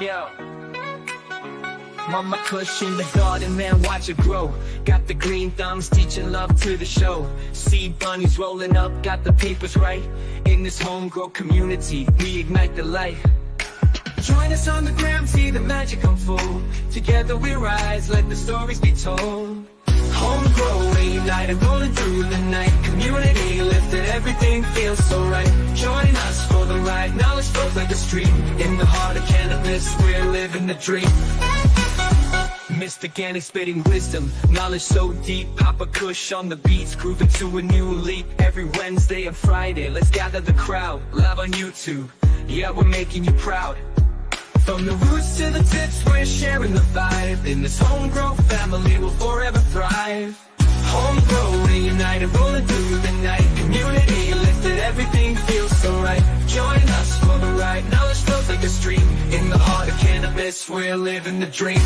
Yo, Mama Kush in the garden, man, watch it grow. Got the green thumbs teaching love to the show. Seed bunnies rolling up, got the papers right. In this homegrown community, we ignite the light. Join us on the gram, see the magic unfold. Together we rise, let the stories be told. Homegrown, united, rolling through the night. Community lifted, everything feels so right. Join us for the ride, knowledge flows like a stream. In the heart of cannabis, we're living the dream. Mr. Ganny spitting wisdom, knowledge so deep. Papa Kush on the beats, grooving to a new leap. Every Wednesday and Friday, let's gather the crowd. Live on YouTube, yeah, we're making you proud. From the roots to the tips, we're sharing the vibe. In this homegrown family, we'll forever thrive. Homegrown, united, rolling through the night. Community lifted, everything feels so right. Join us for the ride, knowledge flows like a stream. In the heart of cannabis, we're living the dream.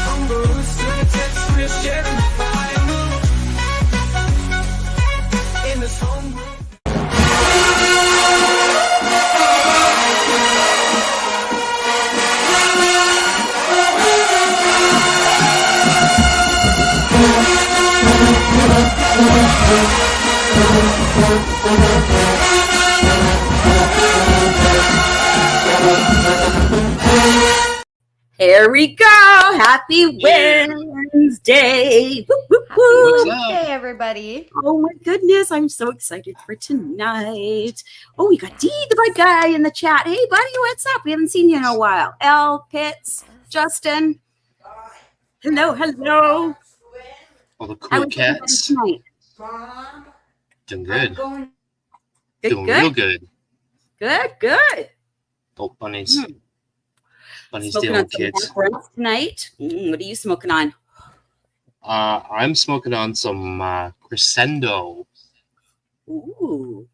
From the roots to the tips, we're sharing the vibe. In this homegrown. Here we go. Happy Wednesday. Woo, woo, woo. Happy Wednesday, everybody. Oh my goodness. I'm so excited for tonight. Oh, we got D, the bright guy in the chat. Hey, buddy, what's up? We haven't seen you in a while. L, Pitts, Justin. Hello, hello. All the cool cats. Doing good. Doing real good. Good. Oh, bunnies. Bunnies Smoking dealing on some kids. macarons tonight. What are you smoking on? I'm smoking on some Crescendo Ooh.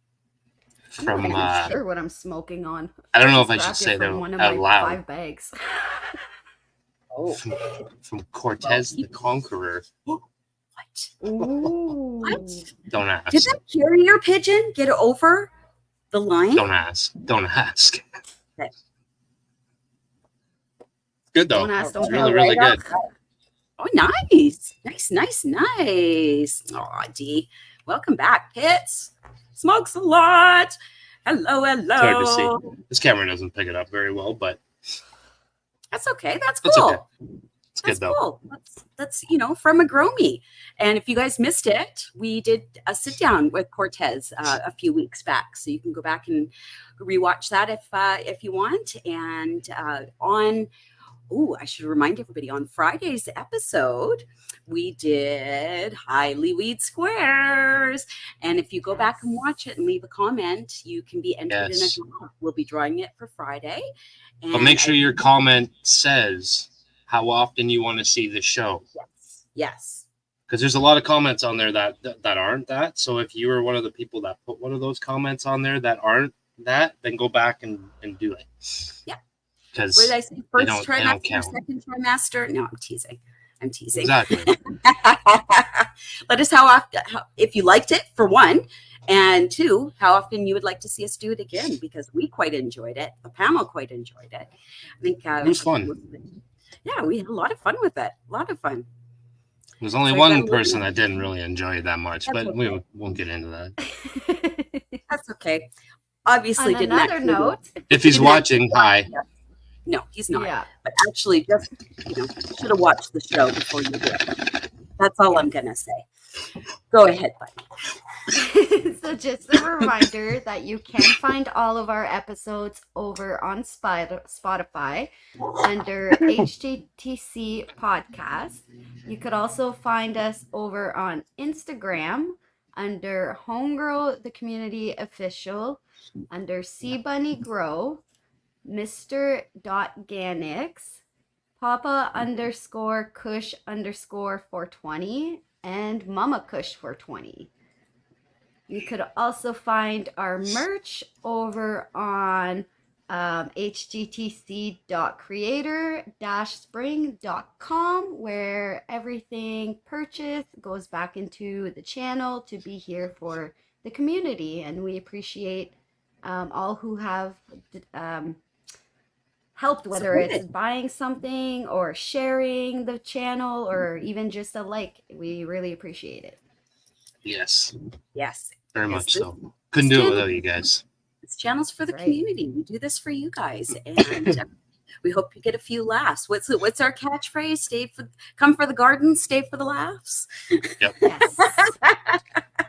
from. I'm not sure what I'm smoking on. I don't know if I should Grabbed it say from that one of out my loud. 5 bags. Oh. From Cortez the Conqueror. What? Ooh. What? Don't ask. Did that carrier pigeon get over the line? Don't ask. Don't ask. Okay. Good though. Don't ask, don't It's tell. really good. Oh, nice. Nice. Oh, D. Welcome back, Pitts. Smokes a lot. Hello. It's hard to see. This camera doesn't pick it up very well, but That's okay. That's it's cool. okay. It's good though. Cool. That's from a Gromy. And if you guys missed it, we did a sit down with Cortez a few weeks back, so you can go back and rewatch that if you want. And I should remind everybody, on Friday's episode, we did Highly Weed Squares. And if you go back and watch it and leave a comment, you can be entered in a draw. We'll be drawing it for Friday. And But make sure your comment says how often you want to see the show. Yes. Because there's a lot of comments on there that aren't that. So if you were one of the people that put one of those comments on there that aren't that, then go back and do it. Yeah. Because What did I say? First trimester, second trimester? No, I'm teasing. Exactly. Let us how if you liked it, for one, and two, how often you would like to see us do it again, because we quite enjoyed it. The panel quite enjoyed it. I think it was fun. Yeah, we had a lot of fun with it. A lot of fun. There's only one person that didn't really enjoy it that much, but we won't get into that. That's okay. Obviously, On didn't another actually- note, If he's watching, hi. No, he's not. yeah. But actually, just should have watched the show before you did. That's all I'm gonna say. Go ahead, buddy. So just a reminder that you can find all of our episodes over on Spotify under HGTC Podcast. You could also find us over on Instagram under Homegrow the Community Official, under C Bunny Grow, Mr.Ganix, Papa_Kush_420, and Mama Kush 420. You could also find our merch over on hgtc.creator-spring.com, where everything purchased goes back into the channel to be here for the community. And we appreciate all who have helped, whether Support it's it. buying something or sharing the channel or even just a like. We really appreciate it. Yes, Yes. very Yes, much this- so. Couldn't this do it channel- without you guys. It's channels for the Right. community. We do this for you guys, and we hope you get a few laughs. What's our catchphrase? Come for the garden, stay for the laughs. Yes.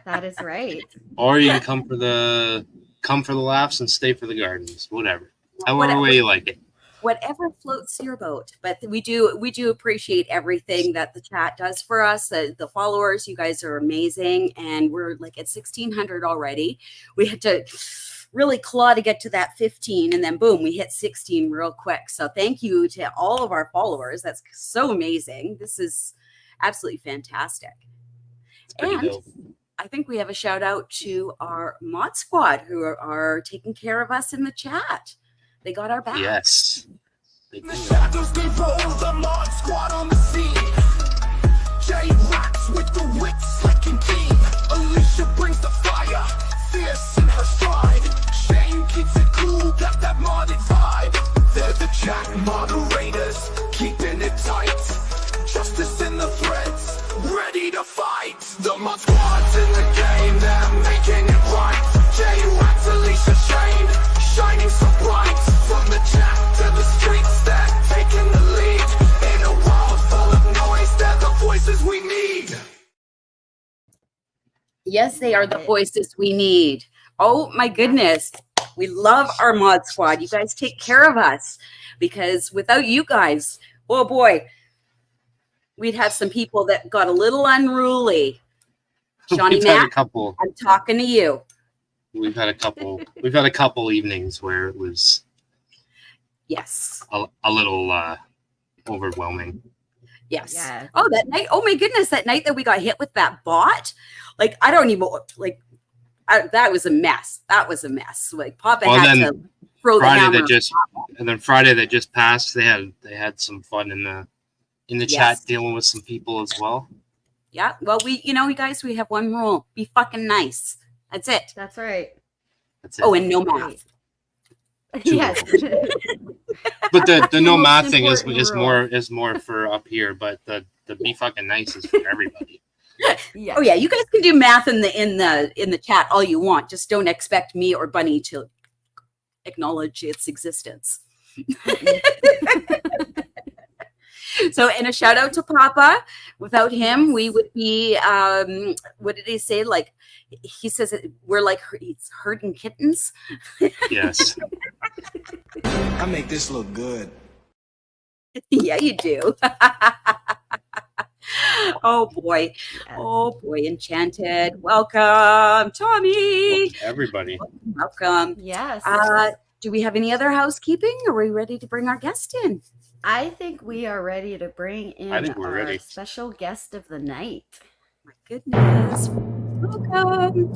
That is right. Or you can come for the laughs and stay for the gardens. Whatever. However way you like it. Whatever floats your boat. But we do appreciate everything that the chat does for us. The followers, you guys are amazing, and we're like at 1,600 already. We had to really claw to get to that 15, and then boom, we hit 16 real quick. So thank you to all of our followers. That's so amazing. This is absolutely fantastic. It's pretty And dope. I think we have a shout out to our mod squad who are taking care of us in the chat. They got our back. Yes. They do. The shadows control the mod squad on the scene. Jay rocks with the wit slicking team. Alicia brings the fire, fierce in her stride. Shane keeps it cool, got that modded vibe. They're the chat moderators, keeping it tight. Justice in the threads, ready to fight. The mod squad's in the game, they're making it right. Jay rocks, Alicia, Shane, shining so bright. From the chat to the streets, they're taking the lead. In a world full of noise, they're the voices we need. Yes, they are the voices we need. Oh my goodness. We love our mod squad. You guys take care of us, because without you guys, oh boy, we'd have some people that got a little unruly. Shawnee We've had a Mac, couple. I'm talking to you. We've had a couple evenings where it was Yes. a little overwhelming. Yes. Yeah. Oh, that night. Oh my goodness. That night that we got hit with that bot. Like, I don't even that was a mess. That was a mess. Like Papa Well, had then to throw the hammer. Friday that just passed, they had some fun in the Yes. chat dealing with some people as well. Yeah. Well, you guys, we have one rule. Be fucking nice. That's it. That's right. That's it. Oh, and no math. Right. Yes. But the no Most math thing is important more for up here, but the be fucking nice is for everybody. Yes. Oh yeah, you guys can do math in the chat all you want. Just don't expect me or Bunny to acknowledge its existence. So, and a shout out to Papa. Without him, we would be what did he say? Like, he says we're like he's herding kittens. Yes. I make this look good. Yeah, you do. Oh boy. Yes. Oh boy, Enchanted. Welcome, Tommy. Everybody. Welcome. Yes. Do we have any other housekeeping? Are we ready to bring our guest in? I think we are ready to bring in I think we're our ready. special guest of the night. My goodness. Welcome.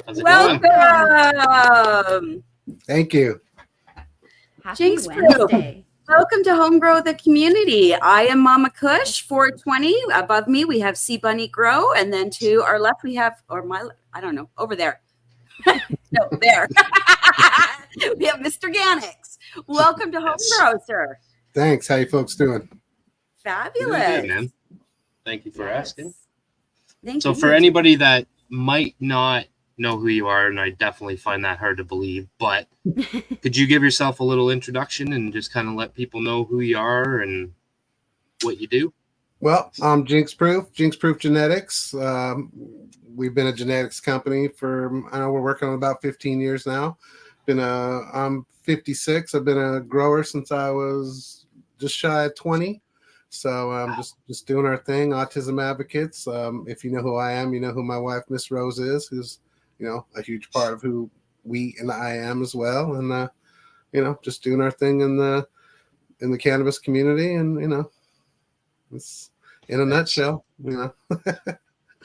How's it going? Welcome. Thank you. Happy Jinx Wednesday. Welcome to Home Grow the Community. I am Mama Kush, 420. Above me, we have Sea Bunny Grow. And then to our left, we have, I don't know, over there. No, there. We have Mr. Gannix. Welcome to Home Yes. Grow, sir. Thanks. How you folks doing? Fabulous. Good, man. Thank you for Yes. asking. Thank So you. for anybody that might not know who you are, and I definitely find that hard to believe, but could you give yourself a little introduction and just kind of let people know who you are and what you do? Well, I'm Jinxproof Genetics. We've been a genetics company we're working on about 15 years now. I'm 56. I've been a grower since I was just shy of 20. So just doing our thing, autism advocates. If you know who I am, you know who my wife, Miss Rose, is, who's, a huge part of who we and I am as well. And, just doing our thing in the cannabis community. And, it's in a nutshell,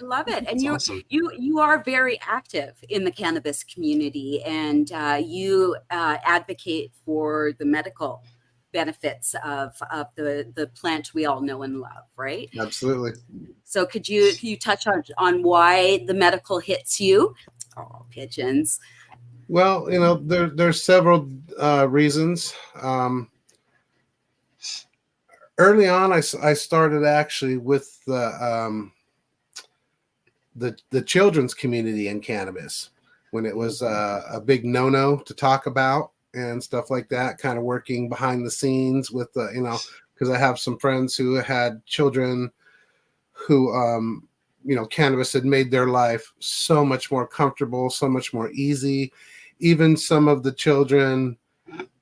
Love it. And That's you awesome. you are very active in the cannabis community, and you advocate for the medical benefits of the plant we all know and love, right? Absolutely. So could you touch on why the medical hits you? Oh, pigeons. Well, there's several reasons. Early on, I started actually with the children's community in cannabis when it was a big no-no to talk about and stuff like that, kind of working behind the scenes with because I have some friends who had children who cannabis had made their life so much more comfortable, so much more easy. Even some of the children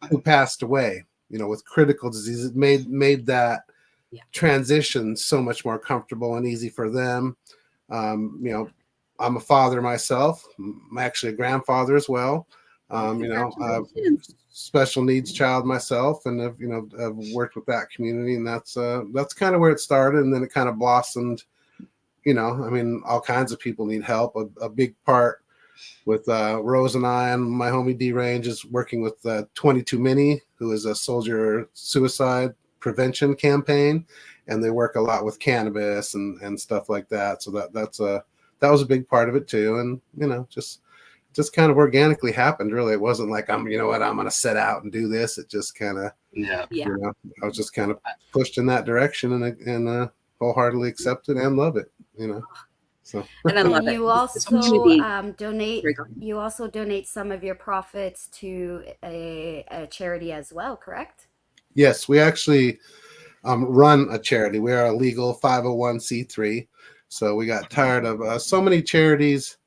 who passed away, with critical disease, it made that transition so much more comfortable and easy for them. I'm a father myself. I'm actually a grandfather as well. Special needs child myself, and I've worked with that community, and that's kind of where it started, and then it kind of blossomed. All kinds of people need help. A big part with Rose and I and my homie D Range is working with 22 Mini, who is a soldier suicide prevention campaign, and they work a lot with cannabis and stuff like that. So that was a big part of it too, and just kind of organically happened. Really, it wasn't like I'm going to set out and do this. It just kind of I was just kind of pushed in that direction and wholeheartedly accept it and love it. So and I love and you it. also donate. You also donate some of your profits to a charity as well, correct? Yes, we actually run a charity. We are a legal 501c3. So we got tired of so many charities.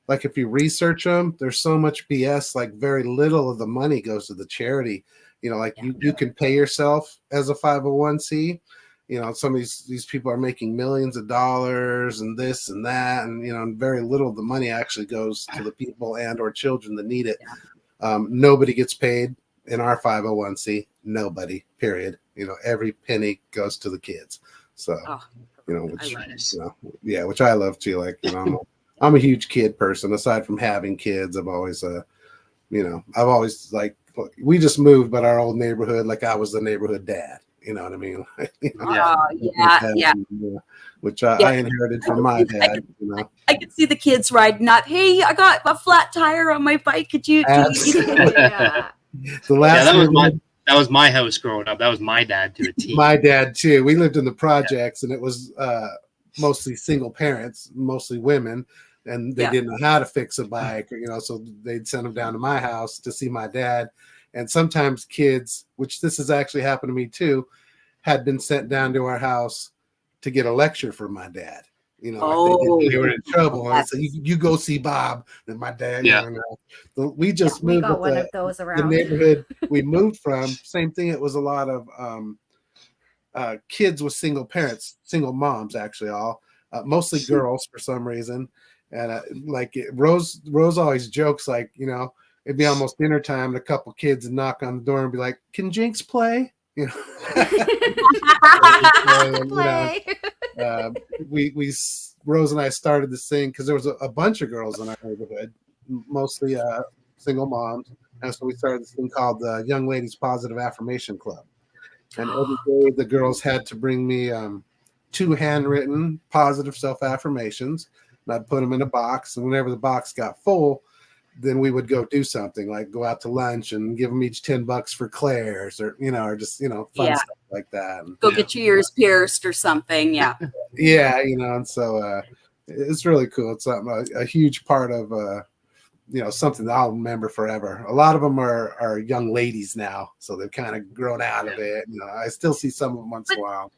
Like if you research them, there's so much BS. Like very little of the money goes to the charity. You can pay yourself as a 501c. Some of these people are making millions of dollars and this and that, and very little of the money actually goes to the people and or children that need it. Nobody gets paid in our 501c. Nobody, period. Every penny goes to the kids. So, which I love too. Like, I'm a huge kid person. Aside from having kids, I've always like, we just moved, but our old neighborhood, like I was the neighborhood dad. You know what I mean? Which I inherited from my dad. I could see the kids riding up. Hey, I got a flat tire on my bike. Could you? The that was my house growing up. That was my dad to a T. My dad too. We lived in the projects, and it was mostly single parents, mostly women, and they didn't know how to fix a bike, so they'd send them down to my house to see my dad. And sometimes kids, which this has actually happened to me too, had been sent down to our house to get a lecture from my dad. They were in trouble. And I said, you go see Bob. And my dad, we just moved. We got one of those around the neighborhood we moved from. Same thing. It was a lot of kids with single parents, single moms, actually, all mostly girls for some reason. And Rose always jokes like, it'd be almost dinner time and a couple kids would knock on the door and be like, "Can Jinx play?" Rose and I started this thing because there was a bunch of girls in our neighborhood, mostly single moms, and so we started this thing called the Young Ladies Positive Affirmation Club. And every day the girls had to bring me 2 handwritten positive self-affirmations, and I'd put them in a box, and whenever the box got full, then we would go do something like go out to lunch and give them each $10 for Claire's or just fun stuff like that. And, go get your ears pierced or something. And so it's really cool. It's a huge part of something that I'll remember forever. A lot of them are young ladies now, so they've kind of grown out of it. I still see some of them once in a while.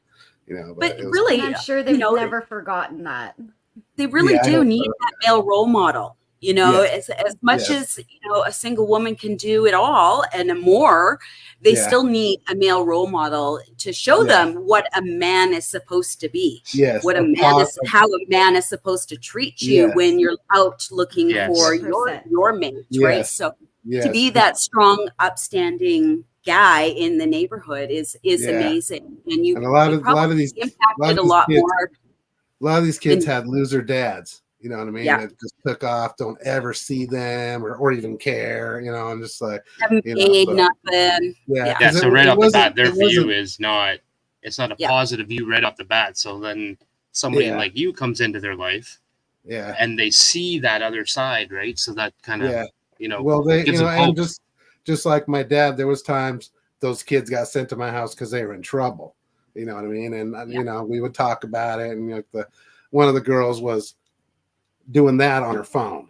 But really, I'm sure they've never forgotten that. They really do need that male role model. As much as a single woman can do it all and more, they still need a male role model to show them what a man is supposed to be. Yes, how a man is supposed to treat you when you're out looking for your mate, right? So to be that strong, upstanding guy in the neighborhood is amazing, and a lot of these kids had loser dads. You know what I mean? Yeah. It just took off. Don't ever see them or even care. You know, I'm just like, Haven't you know, paid so, nothing. yeah. Yeah, 'cause so right it off the bat, wasn't, their it view wasn't, is not, it's not a Yeah. positive view right off the bat. So then somebody Yeah. like you comes into their life yeah. and they see that other side, right? So that kind of, Yeah. you know, Well, they, gives you know, them and hope. just like my dad, there was times those kids got sent to my house because they were in trouble. You know what I mean? And Yeah. you know, we would talk about it, and like one of the girls was doing that on her phone.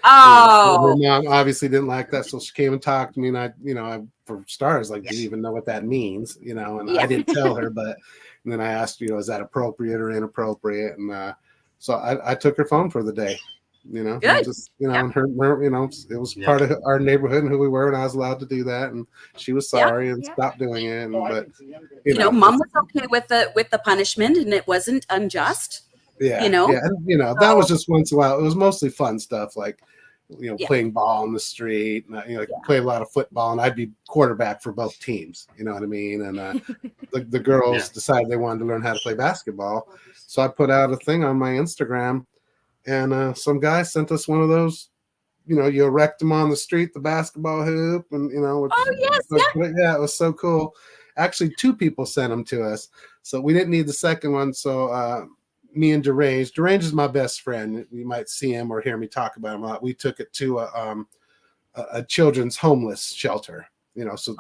Oh, Her mom obviously didn't like that, so she came and talked to me, and I, for starters, like, didn't even know what that means, you know, and Yeah. I didn't tell her, but and then I asked, you know, is that appropriate or inappropriate? And so I took her phone for the day, you know, Good. just, you know, Yeah. and her, you know, it was Yeah. part of our neighborhood and who we were, and I was allowed to do that, and she was Yeah. sorry and Yeah. stopped doing it, and, but you know, mom was okay with the punishment, and it wasn't unjust. yeah, you know? yeah, and you know, that was just once in a while. It was mostly fun stuff, like, you know, Yeah. playing ball in the street, and, you know, like, Yeah. play a lot of football, and I'd be quarterback for both teams. You know what I mean? And the girls Yeah. decided they wanted to learn how to play basketball, so I put out a thing on my Instagram, and some guy sent us one of those. You know, you erect them on the street, the basketball hoop, and you know, Oh, yes, yeah, it was so cool. Actually, 2 people sent them to us, so we didn't need the second one. So me and Deranged is my best friend. You might see him or hear me talk about him a lot. We took it to a children's homeless shelter, you know, so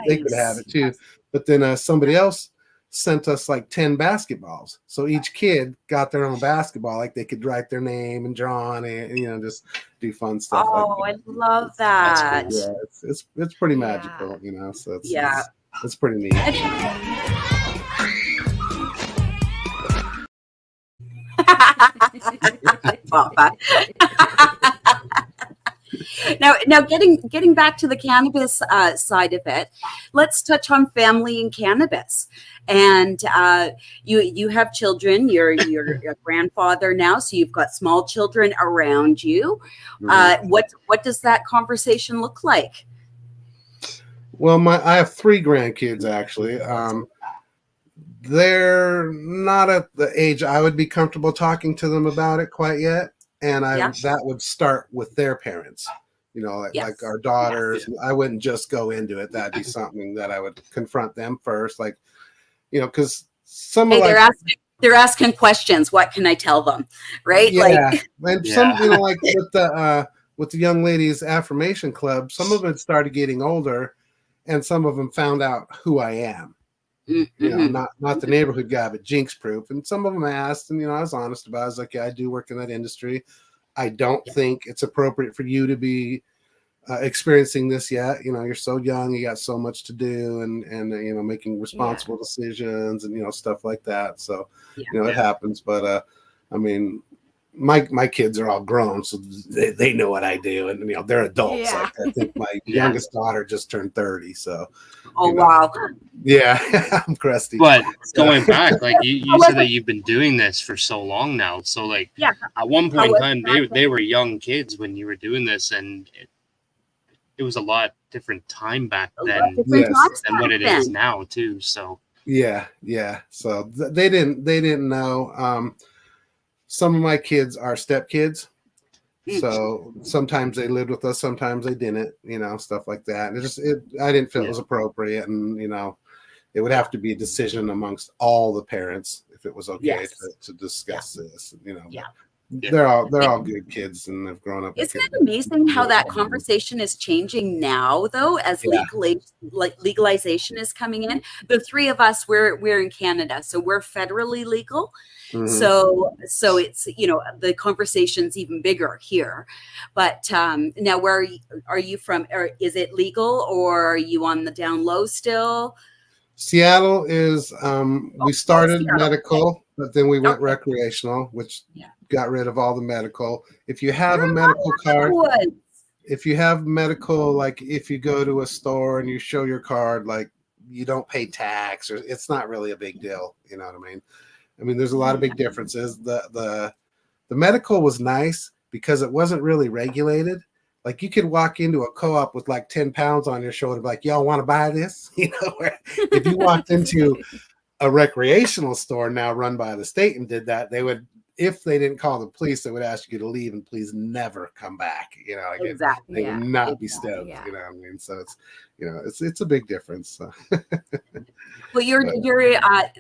they could have it too. Nice. But then somebody else sent us like 10 basketballs. So each kid got their own basketball, like they could write their name and draw on it, and, you know, just do fun stuff Oh, like I love that. cool. yeah, it's pretty Yeah. magical, you know. So it's pretty neat. Now, getting back to the cannabis side of it, let's touch on family and cannabis. And you have children. You're a grandfather now, so you've got small children around you. What does that conversation look like? Well, I have 3 grandkids actually. They're not at the age I would be comfortable talking to them about it quite yet, and that would start with their parents. You know, like our daughters. I wouldn't just go into it. That'd be something that I would confront them first, like, you know, because they're asking questions. What can I tell them? Right? Yeah, Like, and some, you know, like with the young ladies affirmation club, some of it started getting older, and some of them found out who I am. You know, not the neighborhood guy, but Jinxproof. And some of them asked, and, you know, I was honest about it. I was like, yeah, I do work in that industry. I don't think it's appropriate for you to be experiencing this yet. You know, you're so young, you got so much to do, and you know, making responsible decisions and, you know, stuff like that. So, you know, it happens. But I mean, my kids are all grown, so they know what I do, and, you know, they're adults. Yeah. Like, I think my youngest daughter just turned 30, so. oh, you know. wow. Yeah, I'm crusty. But going back, like you said that you've been doing this for so long now. So like, at one point in time, they were young kids when you were doing this, and it was a lot different time back then than what it is now too. So yeah. So they didn't know. Some of my kids are stepkids. So sometimes they lived with us, sometimes they didn't, you know, stuff like that. And I didn't feel it was appropriate, and, you know, it would have to be a decision amongst all the parents if it was okay to discuss this, you know. They're all good kids, and they've grown up. Isn't it amazing how that conversation is changing now, though, as legalization is coming in? The 3 of us, we're in Canada, so we're federally legal. So it's, you know, the conversation's even bigger here. But now, where are you from? Or is it legal, or are you on the down low still? Seattle is. We started medical, but then we went recreational, which got rid of all the medical. If you have a medical card, like if you go to a store and you show your card, like, you don't pay tax, or it's not really a big deal. You know what I mean? I mean, there's a lot of big differences. The medical was nice because it wasn't really regulated. Like, you could walk into a co-op with like 10 pounds on your shoulder, like, y'all want to buy this? You know, if you walked into a recreational store now run by the state and did that, they would if they didn't call the police, they would ask you to leave and please never come back. You know, like Exactly. they Yeah. would not be Exactly, stoked. yeah. You know what I mean? So it's, you know, it's a big difference. So. Well, you're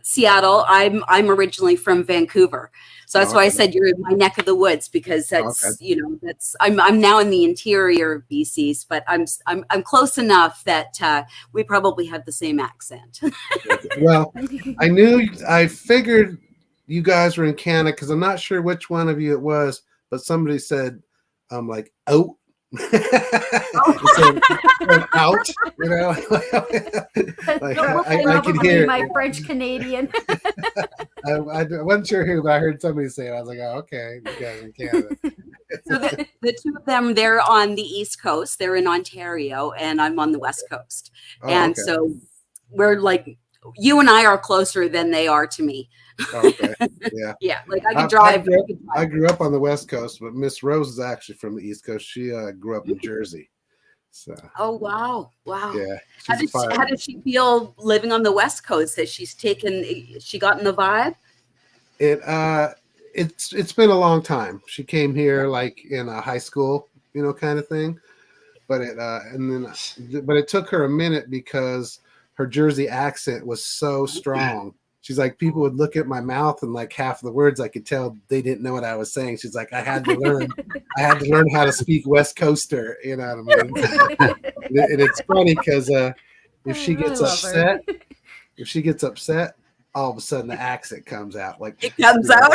Seattle. I'm originally from Vancouver, so that's why I Okay. said you're in my neck of the woods, because that's Okay. you know that's I'm now in the interior of BC, but I'm close enough that we probably have the same accent. Well, I figured you guys were in Canada because I'm not sure which one of you it was, but somebody said, like, out. Out, you know, like, I can hear my it. French Canadian. I wasn't sure who, but I heard somebody say it. I was like, oh, okay, you guys in Canada. So the two of them, they're on the East Coast. They're in Ontario, and I'm on the West Coast. Oh, And okay. so we're like, you and I are closer than they are to me. Oh, okay. Yeah. Yeah, like I could drive. I grew up on the West Coast, but Miss Rose is actually from the East Coast. She grew up in Jersey. So Oh wow, wow. yeah. How did she feel living on the West Coast? Has she gotten the vibe? It's been a long time. She came here like in a high school, you know, kind of thing. But it took her a minute because her Jersey accent was so strong. She's like, people would look at my mouth and like half the words I could tell they didn't know what I was saying. She's like, I had to learn how to speak West Coaster, you know what I mean? And it's funny because if she gets upset, all of a sudden the accent comes out. Like It comes out.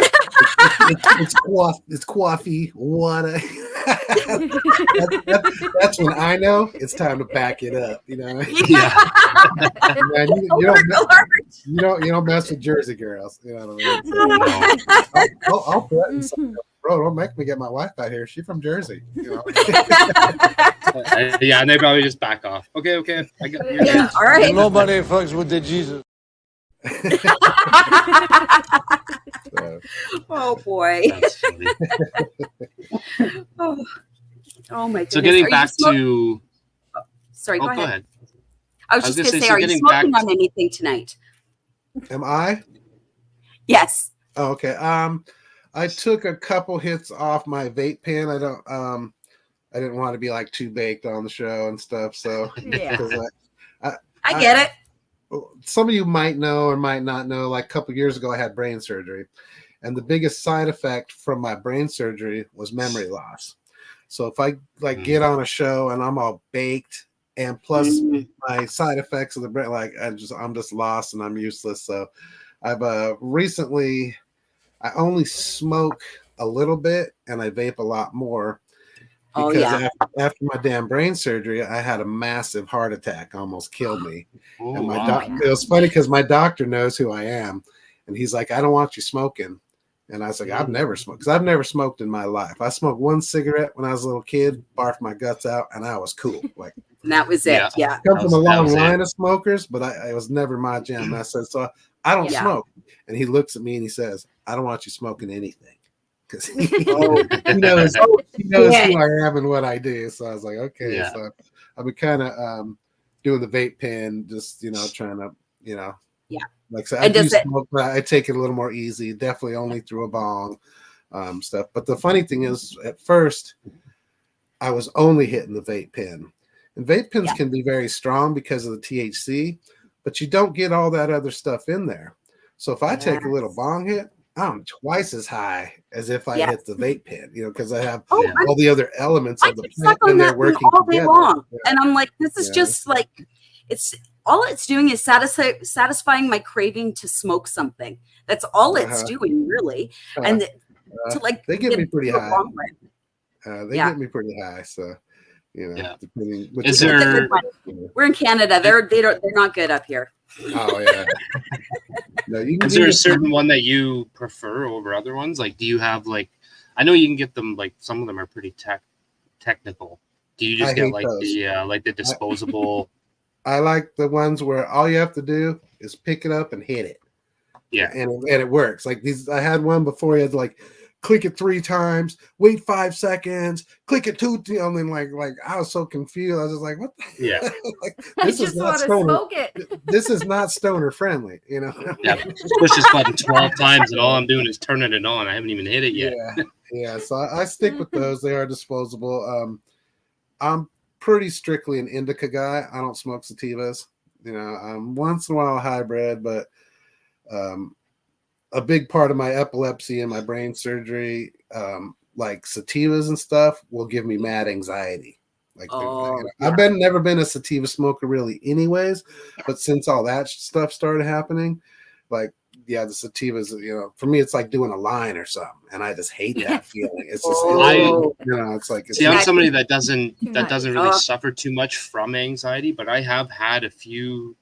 it's coffee, water. That's when I know it's time to back it up. You know, Yeah. man, you don't mess with Jersey girls. You know what I mean? I'll threaten something. Bro, don't make me get my wife out here. She's from Jersey. You know? Yeah, and they probably just back off. Okay. I got you. Yeah, all right. Nobody fucks with the Jesus. So, Oh boy. That's funny. Oh my goodness. So getting Are you back smoking- to Sorry, go go ahead. ahead. I was I was just gonna gonna say, say, so are you getting smoking back on anything tonight? am I? Yes. Oh, okay. I took a couple hits off my vape pen. I didn't want to be like too baked on the show and stuff. So Yeah. 'cause I get it. some of you might know or might not know, like a couple years ago, I had brain surgery. And the biggest side effect from my brain surgery was memory loss. So if I like get on a show and I'm all baked, and plus my side effects of the brain, like I'm just lost and I'm useless. So I've recently, I only smoke a little bit and I vape a lot more. Oh, Because yeah. after my damn brain surgery, I had a massive heart attack, almost killed me. Oh, And my wow. it was funny because my doctor knows who I am, and he's like, "I don't want you smoking." And I was like, "I've never smoked because I've never smoked in my life. I smoked one cigarette when I was a little kid, barfed my guts out, and I was cool." Like, And that was it. Yeah. Yeah. come from a that long was it. line of smokers, but I was never my jam. And I said, "So I don't Yeah. smoke." And he looks at me and he says, "I don't want you smoking anything." Because he Oh, knows yeah. who I am and what I do. So I was like, okay. Yeah. So I've been kind of doing the vape pen, just trying to, Yeah. Like I said, I And do does it- smoke, but I take it a little more easy. Definitely only through a bong, stuff. But the funny thing is, at first, I was only hitting the vape pen, and vape pens can be very strong because of the THC, but you don't get all that other stuff in there. So if I take a little bong hit, I'm twice as high as if I hit the vape pen, because I have Oh, Yeah. all the other elements I of the get plant stuck on and they're that thing working all day together. long. Yeah. And I'm like, this is Yeah. just like, all it's doing is satisfying my craving to smoke something. That's all it's doing, really. And to like, they get me pretty to a high. long run. They get me pretty high. So, Yeah. depending. Is It's a there- good one. We're in Canada. They're not good up here. Oh yeah. No, you can Is there do a certain one that you prefer over other ones? Like, do you have like? I know you can get them. Like, some of them are pretty technical. Do you just I get hate like those. the disposable? I like the ones where all you have to do is pick it up and hit it. Yeah. And it works. Like these, I had one before. You had to like click it 3 times, wait 5 seconds, click it 2, and then like I was so confused. I was just like, what the Yeah. like, I this is just not want to stoner. smoke it. This is not stoner friendly, you know. Yeah, just push this button 12 times, and all I'm doing is turning it on. I haven't even hit it yet. Yeah. So I stick with those. They are disposable. I'm pretty strictly an indica guy. I don't smoke sativas. You know, once in a while hybrid, but a big part of my epilepsy and my brain surgery, like sativas and stuff, will give me mad anxiety. Like, I've never been a sativa smoker really, anyways. But since all that stuff started happening, like, yeah, the sativas, you know, for me, it's like doing a line or something, and I just hate that feeling. It's just, you know, it's like. See, I'm somebody that doesn't really Oh. suffer too much from anxiety, but I have had a few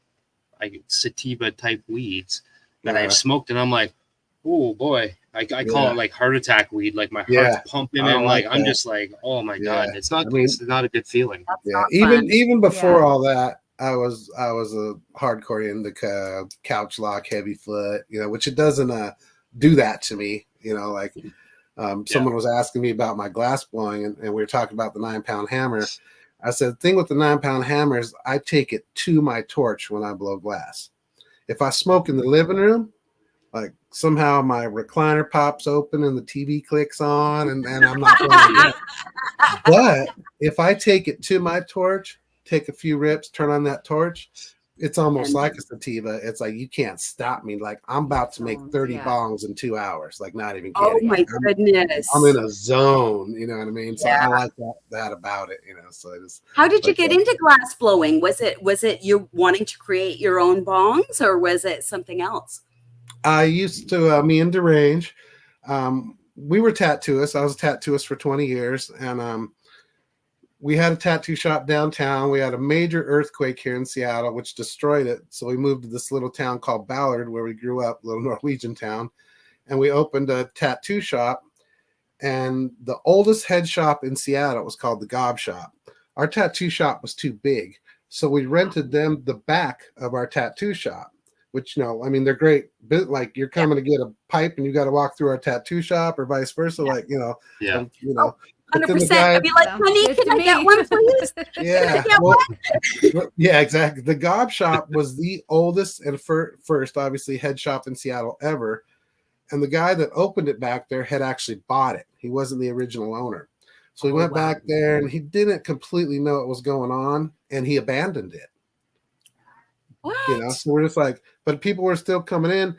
like sativa type weeds that I've smoked, and I'm like, oh boy, I call it like heart attack weed. Like my heart's pumping, and like I'm just like, oh my god, it's not. It's not a good feeling. Yeah, even before all that, I was a hardcore indica, couch lock, heavy foot, you know, which it doesn't do that to me, you know. Like someone was asking me about my glass blowing, and we were talking about the 9-pound hammer. I said, the thing with the 9-pound hammer is I take it to my torch when I blow glass. If I smoke in the living room, like somehow my recliner pops open and the TV clicks on, and I'm not blowing it. But if I take it to my torch, take a few rips, turn on that torch, it's almost like a sativa. It's like you can't stop me. Like I'm about to make 30 bongs in 2 hours. Like not even kidding. Oh my goodness! I'm in a zone. You know what I mean? So I like that about it. You know. So I just. How did you get into glass blowing? Was it you wanting to create your own bongs, or was it something else? I used to me and Derange. We were tattooists. I was a tattooist for 20 years, and we had a tattoo shop downtown. We had a major earthquake here in Seattle, which destroyed it. So we moved to this little town called Ballard, where we grew up, little Norwegian town. And we opened a tattoo shop. And the oldest head shop in Seattle was called the Gob Shop. Our tattoo shop was too big. So we rented them the back of our tattoo shop, which, you know, I mean, they're great. Like you're coming to get a pipe and you got to walk through our tattoo shop or vice versa. Like, you know, you know. 100%. I'd be like, honey, can I get one, please? Yeah. Yeah, exactly. The Gob Shop was the oldest and first, obviously, head shop in Seattle ever. And the guy that opened it back there had actually bought it. He wasn't the original owner. So he went back there and he didn't completely know what was going on and he abandoned it. What? You know, so we're just like, but people were still coming in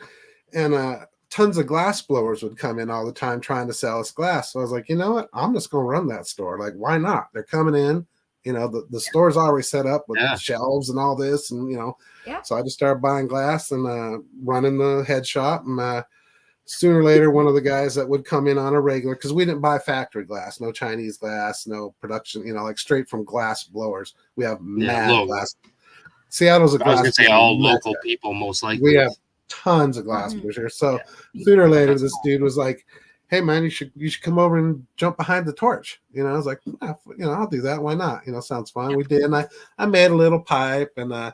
and tons of glass blowers would come in all the time trying to sell us glass. So I was like, you know what? I'm just going to run that store. Like, why not? They're coming in. You know, the store's already set up with shelves and all this. And, you know, so I just started buying glass and running the head shop. And sooner or later, one of the guys that would come in on a regular, because we didn't buy factory glass, no Chinese glass, no production, you know, like straight from glass blowers. We have mad glass. Seattle's a glass. I was going to say all local people, most likely. We have tons of glass blowers here. So sooner or later, this dude was like, hey man, you should come over and jump behind the torch. You know, I was like, you know, I'll do that. Why not? You know, sounds fun. We did. And I made a little pipe and,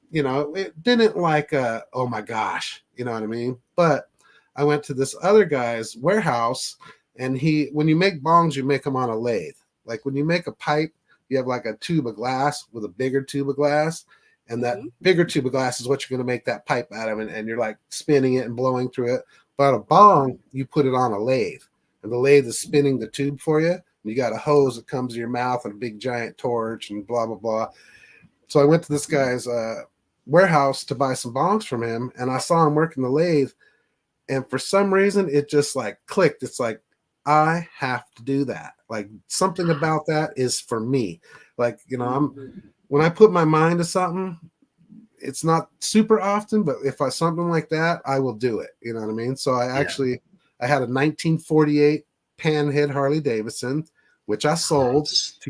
you know, it didn't like, oh my gosh, you know what I mean? But I went to this other guy's warehouse and when you make bongs, you make them on a lathe. Like when you make a pipe, you have like a tube of glass with a bigger tube of glass. And that bigger tube of glass is what you're going to make that pipe out of. And you're like spinning it and blowing through it. But a bong, you put it on a lathe. And the lathe is spinning the tube for you. And you got a hose that comes to your mouth and a big giant torch and blah, blah, blah. So I went to this guy's warehouse to buy some bongs from him. And I saw him working the lathe. And for some reason, it just like clicked. It's like, I have to do that. Like something about that is for me. Like, you know, when I put my mind to something, it's not super often, but if I something like that, I will do it. You know what I mean? So I had a 1948 panhead Harley Davidson, which I sold to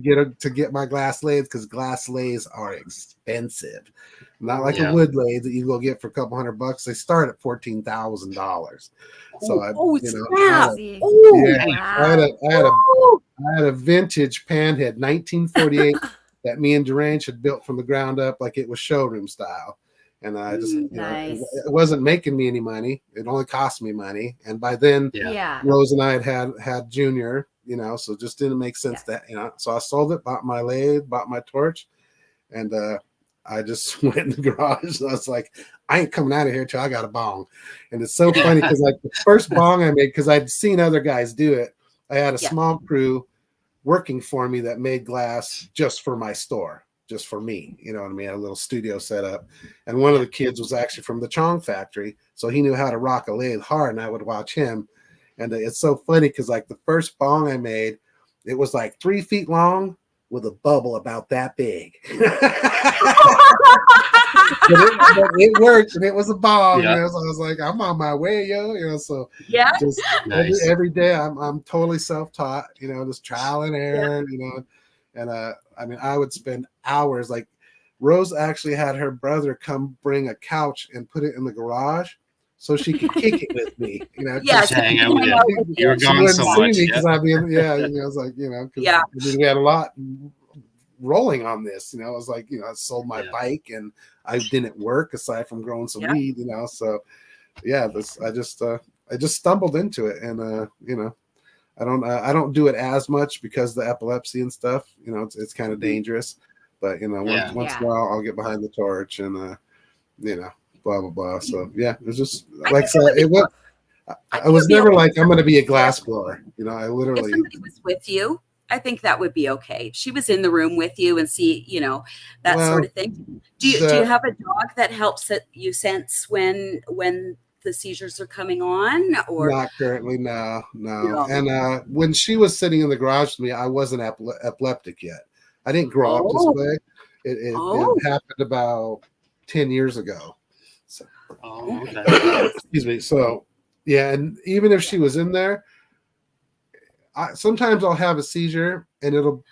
get my glass lathes because glass lathes are expensive. Not like a wood lathe that you go get for a couple $100. They start at $14,000. So I had a vintage panhead, 1948. That me and Derange had built from the ground up like it was showroom style. and I just, Nice. it wasn't making me any money. It only cost me money, and by then, Yeah. Rose and I had Junior, so it just didn't make sense that, so I sold it, bought my lathe, bought my torch, and I just went in the garage. And I was like, I ain't coming out of here till I got a bong. And it's so funny because like the first bong I made, because I'd seen other guys do it, I had a small crew working for me that made glass just for my store, just for me. You know what I mean? I had a little studio set up. And one of the kids was actually from the Chong factory. So he knew how to rock a lathe hard, and I would watch him. And it's so funny because like the first bong I made, it was like 3 feet long with a bubble about that big. but it worked, and it was a bong. So I was like, I'm on my way, yo. So just Nice. every day I'm totally self-taught, just trial and error, and I mean, I would spend hours. Like Rose actually had her brother come bring a couch and put it in the garage so she could kick it with me, Just hang out with you. You were she gone wouldn't so see much. me because I'd be in, I was like, because we had a lot rolling on this, I was like, I sold my bike and I didn't work aside from growing some weed, so I just stumbled into it, and I don't do it as much because the epilepsy and stuff, it's kind of dangerous, but once in a while I'll get behind the torch and blah blah blah. So it was just like I said, I was never like I'm going to be a glass blower, I literally. If somebody was with you, I think that would be okay. She was in the room with you and see, that sort of thing. Do you have a dog that helps you sense when the seizures are coming on? Or not currently, no. And when she was sitting in the garage with me, I wasn't epileptic yet. I didn't grow up this way. It happened about 10 years ago. So, okay. Excuse me. So and even if she was in there, sometimes I'll have a seizure and it'll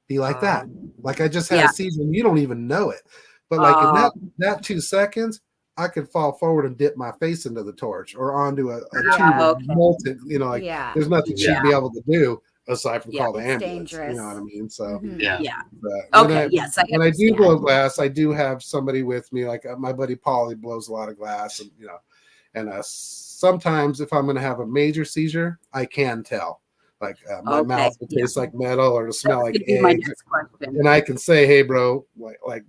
be like that. Like I just had a seizure and you don't even know it. But like in that 2 seconds, I could fall forward and dip my face into the torch or onto a tube molten, there's nothing she'd be able to do aside from call the ambulance. Dangerous. You know what I mean? So when I do blow glass, I do have somebody with me, like my buddy Paul, he blows a lot of glass, and sometimes if I'm going to have a major seizure, I can tell. Like my mouth will taste like metal or it'll smell like eggs, and I can say, "Hey, bro, like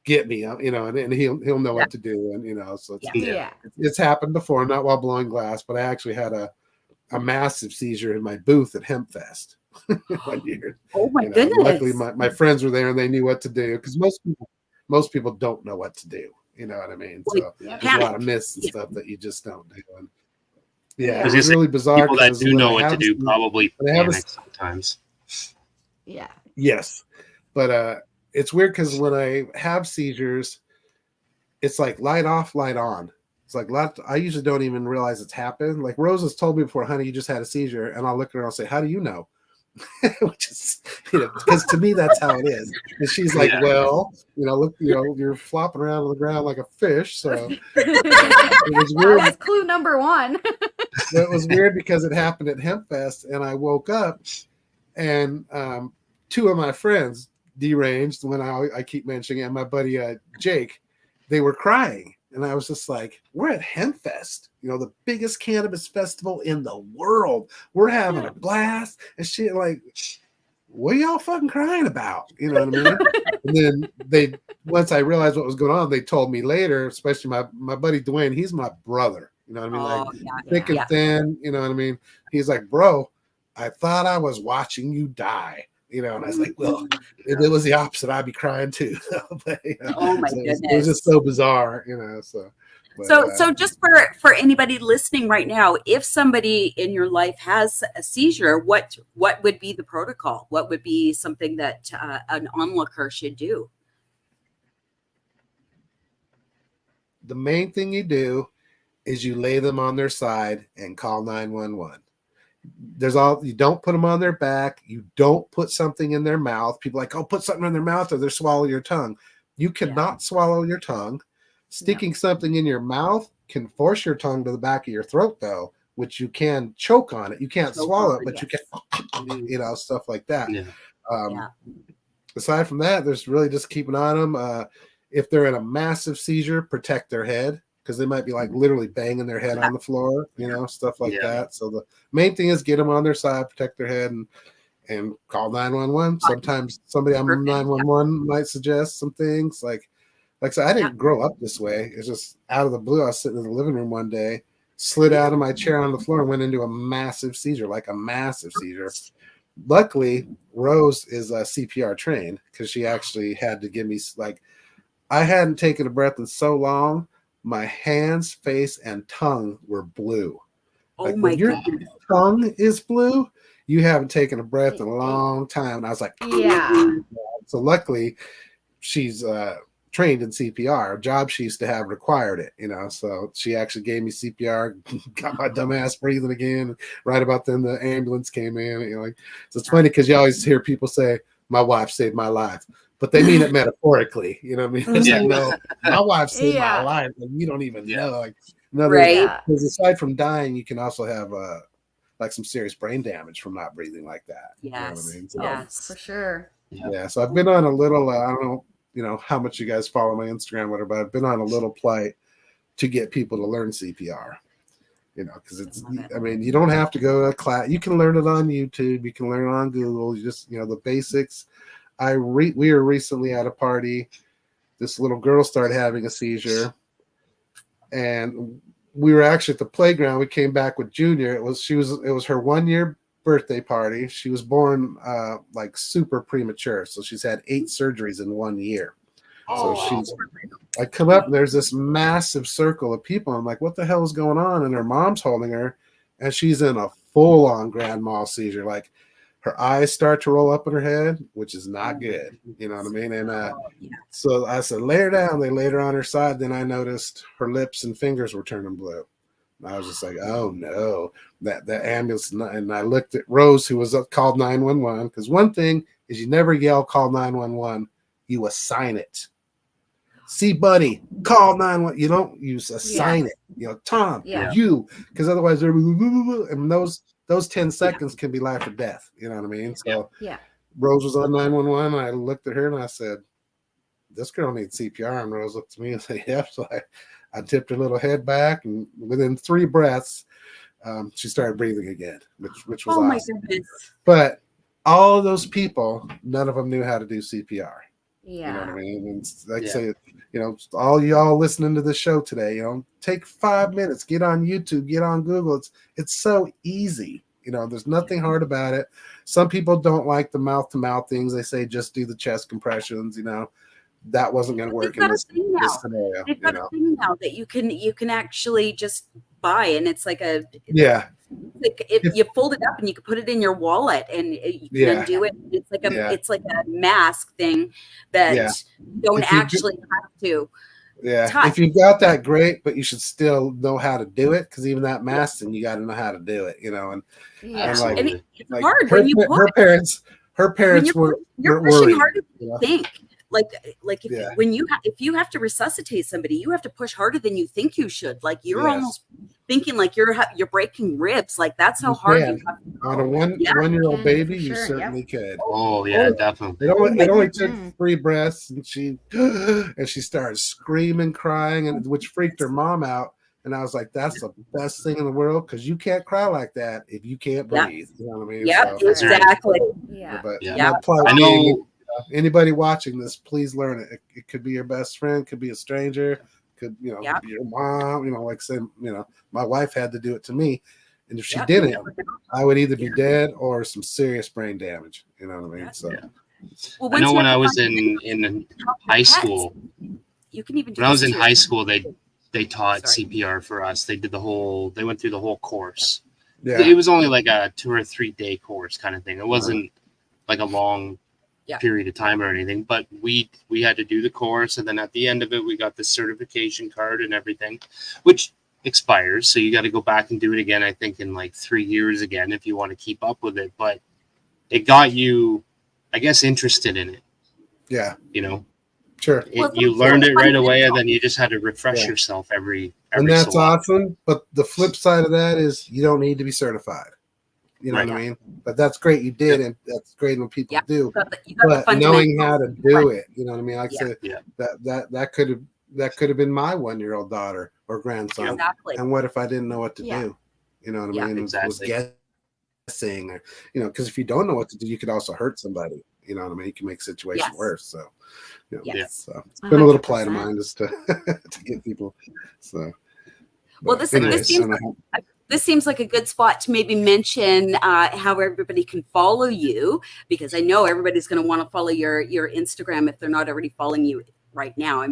get me," and he'll know what to do, and so it's happened before, not while blowing glass, but I actually had a massive seizure in my booth at Hempfest 1 year. Oh my goodness! Luckily, my friends were there and they knew what to do, because most people don't know what to do. You know what I mean? So there's a lot of myths and stuff that you just don't do. And it's really bizarre. People that do know what to do probably panic sometimes. Yeah. Yes, but it's weird because when I have seizures, it's like light off, light on. It's like I usually don't even realize it's happened. Like Rose has told me before, honey, you just had a seizure, and I'll look at her and I'll say, how do you know? Which is, because to me that's how it is. And she's like, well, look, you're flopping around on the ground like a fish. So it was weird. That's clue number one. It was weird because it happened at Hempfest, and I woke up, and two of my friends, deranged, when I keep mentioning it, and my buddy Jake, they were crying. And I was just like, we're at Hempfest, the biggest cannabis festival in the world. We're having a blast. And shit, like, what are y'all fucking crying about? You know what I mean? And then once I realized what was going on, they told me later, especially my buddy Dwayne, he's my brother. You know what I mean? Thick and thin, you know what I mean? He's like, bro, I thought I was watching you die. And I was like, well, if it was the opposite, I'd be crying too. But, oh my goodness. It was just so bizarre, so. But, so just for anybody listening right now, if somebody in your life has a seizure, what would be the protocol? What would be something that an onlooker should do? The main thing you do is you lay them on their side and call 911. You don't put them on their back. You don't put something in their mouth. People are like, oh, put something in their mouth or they swallow your tongue. You cannot swallow your tongue. Sticking something in your mouth can force your tongue to the back of your throat, though, which you can choke on it. You can't swallow it, but you can, stuff like that. Aside from that, there's really just keeping on them. if they're in a massive seizure, protect their head, because they might be like literally banging their head on the floor, stuff like that. So the main thing is get them on their side, protect their head, and call 911. Sometimes somebody on 911 might suggest some things like I said, I didn't grow up this way. It's just out of the blue. I was sitting in the living room one day, slid out of my chair on the floor and went into a massive seizure. Luckily, Rose is CPR trained, because she actually had to give me, like, I hadn't taken a breath in so long. My hands, face, and tongue were blue. Oh my God. Your tongue is blue, you haven't taken a breath in a long time. And I was like, Yeah. So luckily, she's trained in CPR. A job she used to have required it, so she actually gave me CPR, got my dumb ass breathing again. Right about then, the ambulance came in. So it's funny because you always hear people say, my wife saved my life, but they mean it metaphorically. You know what I mean? It's like, no, my wife saved my life, and you don't even know. Like, because aside from dying, you can also have like some serious brain damage from not breathing like that. Yes. You know what I mean? So, yes, for sure. Yeah. So I've been on a little, I don't know, how much you guys follow my Instagram, whatever, but I've been on a little plight to get people to learn CPR, because you don't have to go to a class. You can learn it on YouTube. You can learn it on Google. You just, the basics. We were recently at a party. This little girl started having a seizure, and we were actually at the playground. We came back with Junior. It was her 1 year birthday party. She was born like super premature, so she's had 8 surgeries in 1 year. So I come up and there's this massive circle of people. I'm like, what the hell is going on? And her mom's holding her, and she's in a full-on grand mal seizure. Like, her eyes start to roll up in her head, which is not good. You know what I mean? And so I said, lay her down. They laid her on her side. Then I noticed her lips and fingers were turning blue. And I was just like, oh no, that ambulance. And I looked at Rose, who was called 911, because one thing is you never yell, call 911. You assign it. See, buddy, call 911. You don't assign it. Tom, you, because otherwise they're, and those 10 seconds can be life or death. You know what I mean? So Rose was on 911, and I looked at her and I said, this girl needs CPR. And Rose looked at me and said, yeah. So I tipped her little head back, and within 3 breaths, she started breathing again, which was awesome. My goodness. But all of those people, none of them knew how to do CPR. Yeah. You know what I mean? And like I say, all y'all listening to this show today, take 5 minutes, get on YouTube, get on Google. It's so easy. There's nothing hard about it. Some people don't like the mouth-to-mouth things. They say just do the chest compressions. That wasn't going to work in this scenario. They've got a thing now that you can actually just buy, and it's like like if you fold it up and you can put it in your wallet and you can do it. It's like a mask thing that you don't actually have to. Yeah, if you've got that, great, but you should still know how to do it, because even that mask thing, you got to know how to do it. And it's hard when you her parents were pushing worried. Harder than you think. If you have to resuscitate somebody, you have to push harder than you think you should. Like, you're almost thinking like you're breaking ribs. Like, that's how hard you have to go. On a one-year-old baby, you certainly could. Oh yeah, definitely. It only took 3 breaths, and she started screaming, crying, and which freaked her mom out. And I was like, that's the best thing in the world, because you can't cry like that if you can't breathe. You know what I mean? Yep, exactly. I know. Anybody watching this, please learn it. It could be your best friend, could be a stranger, could be your mom. Like saying, my wife had to do it to me, and if she didn't, I would either be dead or some serious brain damage. You know what I mean? So, I know when I was in high school, you can even. When I was in high school, they taught CPR for us. They went through the whole course. Yeah, it was only like a 2 or 3 day course kind of thing. It wasn't like a long period of time or anything, but we had to do the course, and then at the end of it we got the certification card and everything, which expires, so you got to go back and do it again, I think in like 3 years again if you want to keep up with it. But it got you, I guess, interested in it. Sure. You learned it right away, and then you just had to refresh yourself every and that's so awesome. But the flip side of that is you don't need to be certified. You know Right. what I mean? But that's great you did, and that's great when people Yeah. do. You got the But knowing fundamentals. how to do it, you know what I mean? Like Yeah. I said, Yeah. that could have been my 1-year-old daughter or grandson. Exactly. And what if I didn't know what to Yeah. do? You know what I Yeah. mean? Was guessing, or because if you don't know what to do, you could also hurt somebody. You know what I mean? You can make situations Yes. worse. So, Yes. so it's been a little plight of 100%. mine just to to get people. So, Well, but this anyways, seems I don't know this seems like a good spot to maybe mention how everybody can follow you, because I know everybody's going to want to follow your Instagram if they're not already following you right now.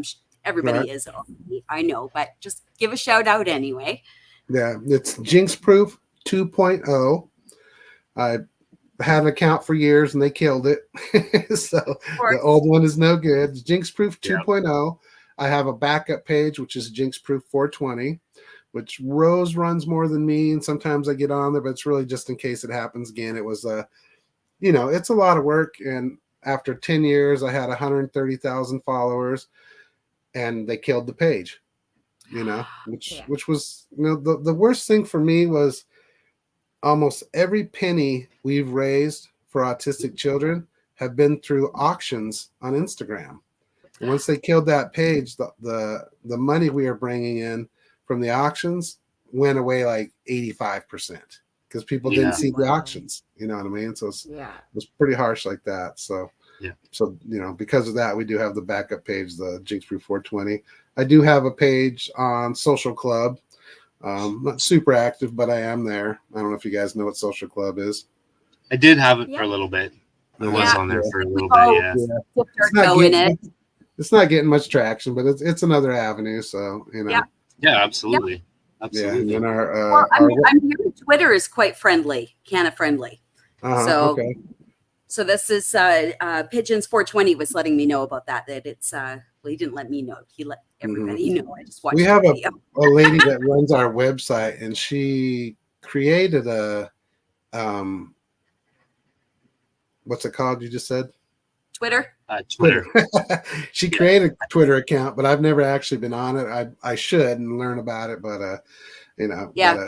Everybody Right. is, I know, but just give a shout out anyway. Yeah, it's Jinxproof2.0. I had an account for years and they killed it. So the old one is no good. It's Jinxproof 2.0. I have a backup page, which is Jinxproof420, which Rose runs more than me. And sometimes I get on there, but it's really just in case it happens again. It was it's a lot of work. And after 10 years, I had 130,000 followers and they killed the page, which was, the worst thing for me was almost every penny we've raised for autistic children have been through auctions on Instagram. And once they killed that page, the money we are bringing in from the auctions went away like 85% because people didn't see the auctions. You know what I mean? So it was pretty harsh like that. So because of that, we do have the backup page, the Jinxproof 420. I do have a page on Social Club. Not super active, but I am there. I don't know if you guys know what Social Club is. I did have it for a little bit. I was on there for a little bit. It's not getting much traction, but it's another avenue. So Yeah, absolutely. Absolutely. Yeah, and I'm hearing Twitter is quite friendly, Canna friendly. Okay. So this is Pigeons 420 was letting me know about that it's he didn't let me know. He let everybody know. I just watched. We have a lady that runs our website, and she created a what's it called? You just said Twitter. Twitter. She created a Twitter account, but I've never actually been on it. I should and learn about it, but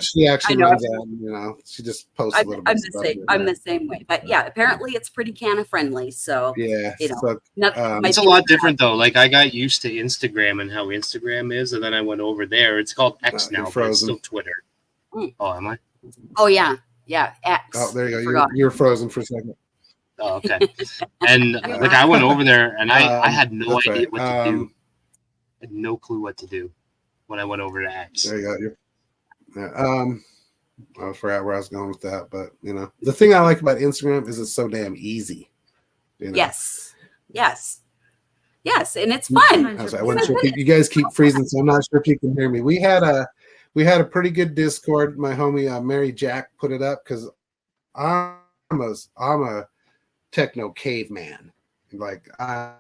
she actually runs that. She just posts a little bit. I'm the same way, but apparently it's pretty Canna friendly. So it's a lot different though. Like I got used to Instagram and how Instagram is, and then I went over there. It's called X now, but it's still Twitter. Oh, am I? Oh yeah, X. Oh, there you go. You're frozen for a second. Oh, okay. And I went over there and I had no idea what to do. I had no clue what to do when I went over to X. There you go. I forgot where I was going with that, but the thing I like about Instagram is it's so damn easy. Yes, and it's fun. I wasn't sure if you guys keep freezing, so I'm not sure if you can hear me. We had a pretty good Discord. My homie Mary Jack put it up because I'm a techno caveman. Like I'm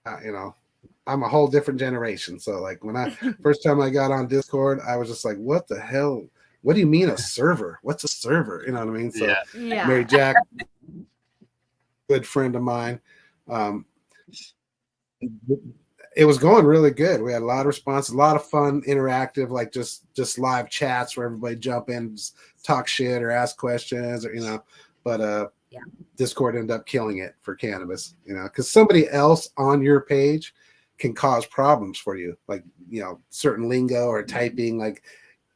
a whole different generation. So like when first time I got on Discord, I was just like, what the hell? What do you mean a server? What's a server? You know what I mean? So Mary Jack, good friend of mine. It was going really good. We had a lot of responses, a lot of fun, interactive, like just live chats where everybody jump in, just talk shit or ask questions, or but Discord ended up killing it for cannabis, because somebody else on your page can cause problems for you, like certain lingo or typing, like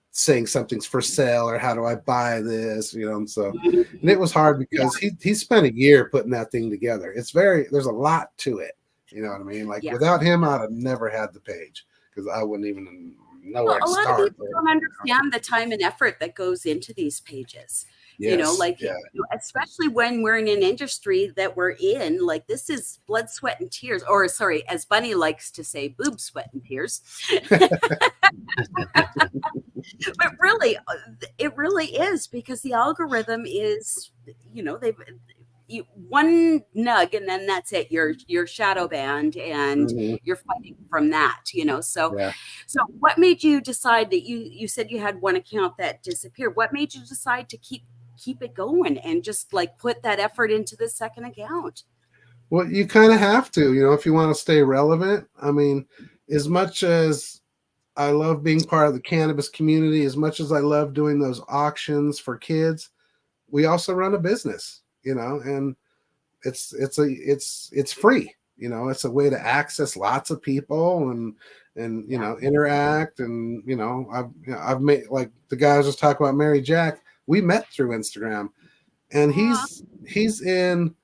saying something's for sale or how do I buy this, and so and it was hard because he spent a year putting that thing together. There's a lot to it. You know what I mean? Like without him, I'd have never had the page because I wouldn't even know where to start. A lot of people don't understand the time and effort that goes into these pages. Especially when we're in an industry that we're in, like this is blood, sweat, and tears, or sorry, as Bunny likes to say, boob, sweat, and tears. But really, it really is, because the algorithm is, one nug and then that's it. You're shadow banned and you're fighting from that, So what made you decide that you said you had one account that disappeared? What made you decide to keep it going and just like put that effort into the second account? Well, you kind of have to, if you want to stay relevant. I mean, as much as I love being part of the cannabis community, as much as I love doing those auctions for kids, we also run a business, you know, and it's free, you know. It's a way to access lots of people and you know, interact. And you know, I've made, like the guy I was just talking about, Mary Jack, we met through Instagram, and he's in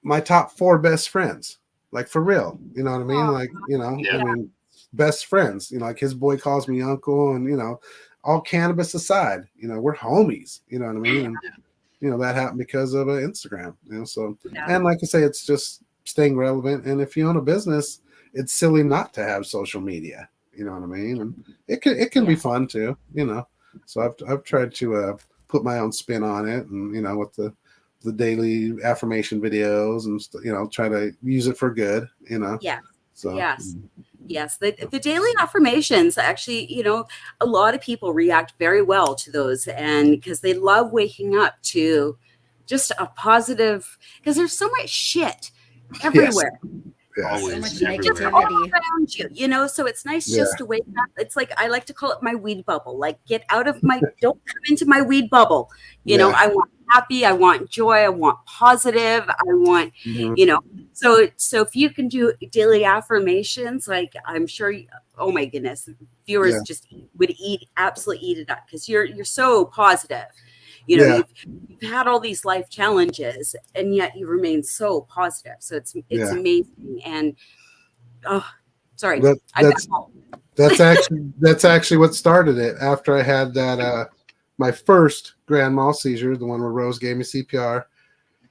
my top 4 best friends, like for real, you know what I mean? Like, you know, I mean, best friends, you know, like his boy calls me uncle, and you know, all cannabis aside, you know, we're homies, you know what I mean? And you know, that happened because of Instagram, you know. So and like I say, it's just staying relevant. And if you own a business, it's silly not to have social media, you know what I mean? And it can be fun too, you know. So I've tried to put my own spin on it, and you know, with the daily affirmation videos and you know, try to use it for good, you know. So Yes, the daily affirmations, actually, you know, a lot of people react very well to those, and because they love waking up to just a positive, because there's so much shit everywhere. So much Just all negativity. around you, you know. So it's nice just to wake up. It's like, I like to call it my weed bubble. Like, get out of my, don't come into my weed bubble. You know, I want happy, I want joy, I want positive, I want, you know. So if you can do daily affirmations, like, I'm sure, oh my goodness, viewers just would absolutely eat it up, because you're so positive. You know, you've had all these life challenges, and yet you remain so positive. So it's amazing. And sorry, that's actually what started it. After I had that my first grand mal seizure, the one where Rose gave me CPR,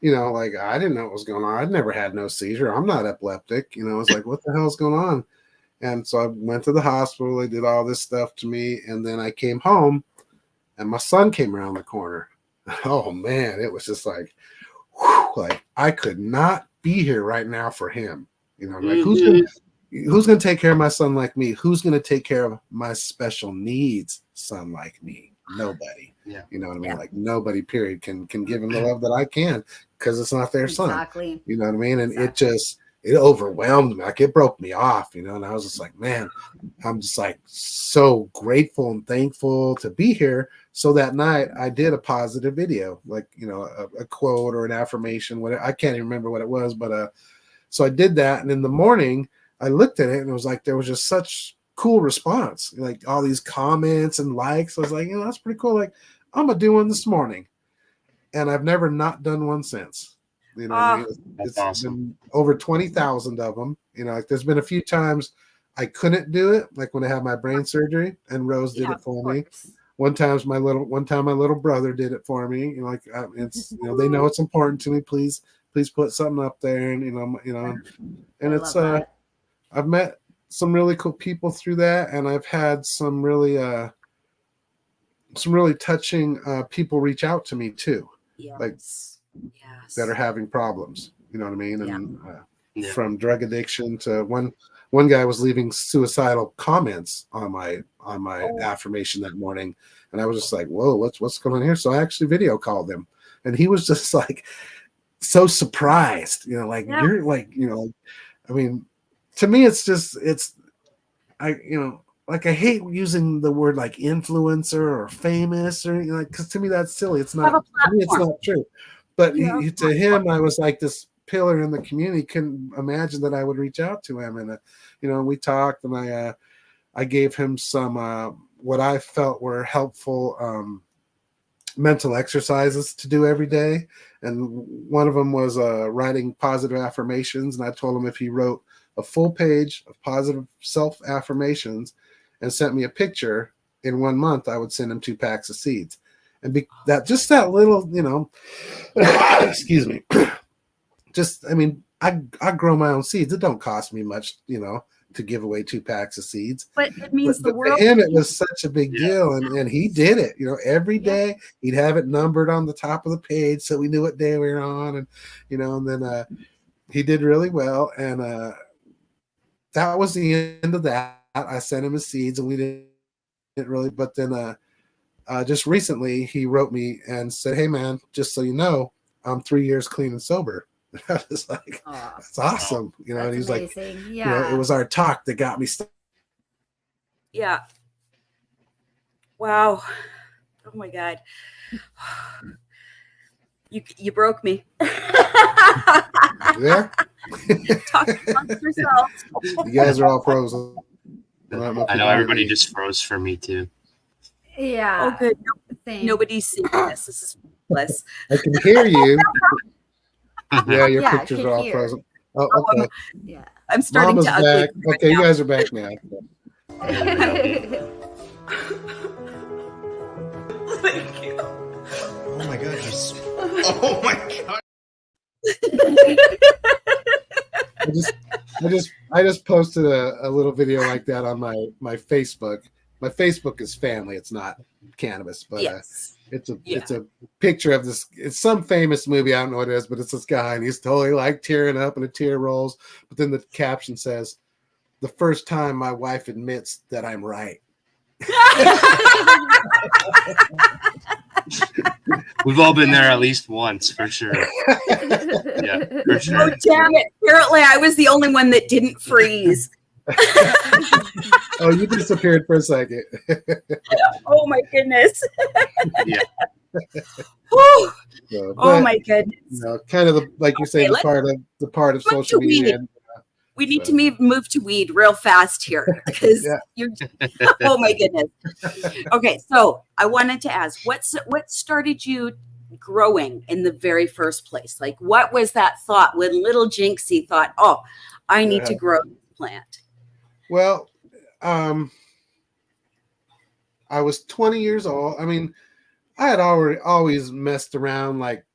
you know, like, I didn't know what was going on. I'd never had no seizure. I'm not epileptic, you know. I was like, what the hell is going on? And so I went to the hospital. They did all this stuff to me, and then I came home, and my son came around the corner. Oh man, it was just like, whew, like I could not be here right now for him. You know, like who's gonna take care of my son like me? Who's gonna take care of my special needs son like me? Nobody. You know what I mean? Like, nobody, period, can give him the love that I can, because it's not their son. Exactly. You know what I mean? And it overwhelmed me. Like, it broke me off, you know. And I was just like, man, I'm just like so grateful and thankful to be here. So that night I did a positive video, like, you know, a quote or an affirmation, whatever. I can't even remember what it was, but so I did that. And in the morning I looked at it, and it was like, there was just such cool response, like all these comments and likes. I was like, you know, that's pretty cool. Like, I'm gonna do one this morning. And I've never not done one since. You know what I mean? It's awesome. Been over 20,000 of them. You know, like, there's been a few times I couldn't do it, like when I had my brain surgery, and Rose did it for me. One time my little brother did it for me. You know, like, it's, you know, they know it's important to me. Please put something up there, and you know, and it's I've met some really cool people through that, and I've had some really touching people reach out to me too, like that are having problems. You know what I mean? And from drug addiction to one guy was leaving suicidal comments on my affirmation that morning, and I was just like, whoa, what's going on here? So I actually video called him, and he was just like so surprised, you know, like, you're like, you know, I mean, to me, it's you know, like, I hate using the word like influencer or famous, or, you know, because to me that's silly. It's not, to me, it's not true. But to him, I was like this pillar in the community. Couldn't imagine that I would reach out to him, and you know, we talked, and I gave him some what I felt were helpful mental exercises to do every day, and one of them was writing positive affirmations. And I told him if he wrote a full page of positive self affirmations and sent me a picture in 1 month, I would send him 2 packs of seeds. And that little, you know, excuse me, just, I mean, I grow my own seeds. It don't cost me much, you know, to give away 2 packs of seeds. But it means the world. For him, it was such a big deal, and he did it. You know, every day he'd have it numbered on the top of the page, so we knew what day we were on, and you know, and then he did really well, and that was the end of that. I sent him his seeds, and we didn't really. But then just recently, he wrote me and said, "Hey, man, just so you know, I'm 3 years clean and sober." I was like, "That's awesome," you know. And he's amazing. Like, you know, it was our talk that got me started. Yeah. Wow. Oh my God. You broke me. There, Talk amongst yourselves. you guys are all pros. I don't know if I you know can hear everybody me. just froze for me too. Yeah. Oh, good. Same. Nobody's seeing this. This is bliss. I can hear you. Yeah, your Yeah, I pictures could are all hear. frozen. Oh, Oh, okay. Yeah. I'm starting Mama's to ugly back. right Okay, you now. guys are back now. Thank you. Oh my god, she's. Oh my god. I just posted a little video like that on my Facebook. My Facebook is family. It's not cannabis, but Yes. it's Yeah. a picture of this. It's some famous movie. I don't know what it is, but it's this guy and he's totally like tearing up and a tear rolls. But then the caption says, "The first time my wife admits that I'm right." We've all been there at least once, for sure. Yeah, for Oh, sure. damn it. Apparently, I was the only one that didn't freeze. Oh, you disappeared for a second. Oh, my goodness. Yeah. Whew. So, Oh, but, my goodness. you know, kind of like you say, Okay, the part of let's social do media. weed. We need to move to weed real fast here because Yeah. you're. Oh my goodness. Okay, so I wanted to ask, what started you growing in the very first place? Like, what was that thought when little Jinxie thought, "Oh, I need to grow this plant"? Well, I was 20 years old. I mean, I had always messed around like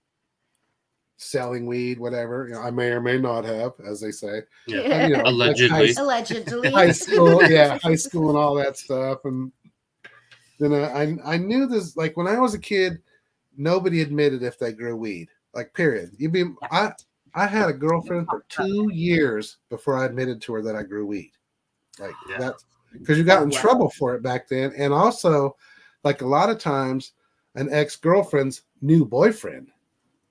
selling weed, whatever. You know, I may or may not have, as they say. Yeah. And, you know, Allegedly. like Allegedly. high school, yeah, high school and all that stuff. And then I knew this, like when I was a kid, nobody admitted if they grew weed. Like period. I had a girlfriend for 2 years before I admitted to her that I grew weed. Like that's because you got in trouble for it back then. And also, like a lot of times, an ex-girlfriend's new boyfriend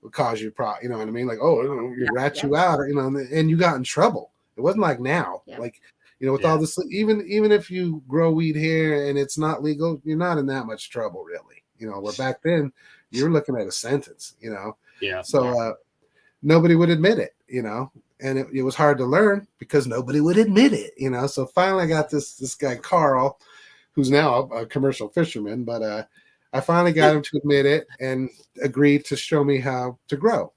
would cause you you know what I mean? Like, oh, you rat you out, or, you know, and you got in trouble. It wasn't like now, like, you know, with all this, even if you grow weed here and it's not legal, you're not in that much trouble, really. You know, where back then you're looking at a sentence, you know. Yeah. So nobody would admit it, you know, and it was hard to learn because nobody would admit it, you know. So finally, I got this guy Carl, who's now a commercial fisherman, but I finally got him to admit it and agreed to show me how to grow.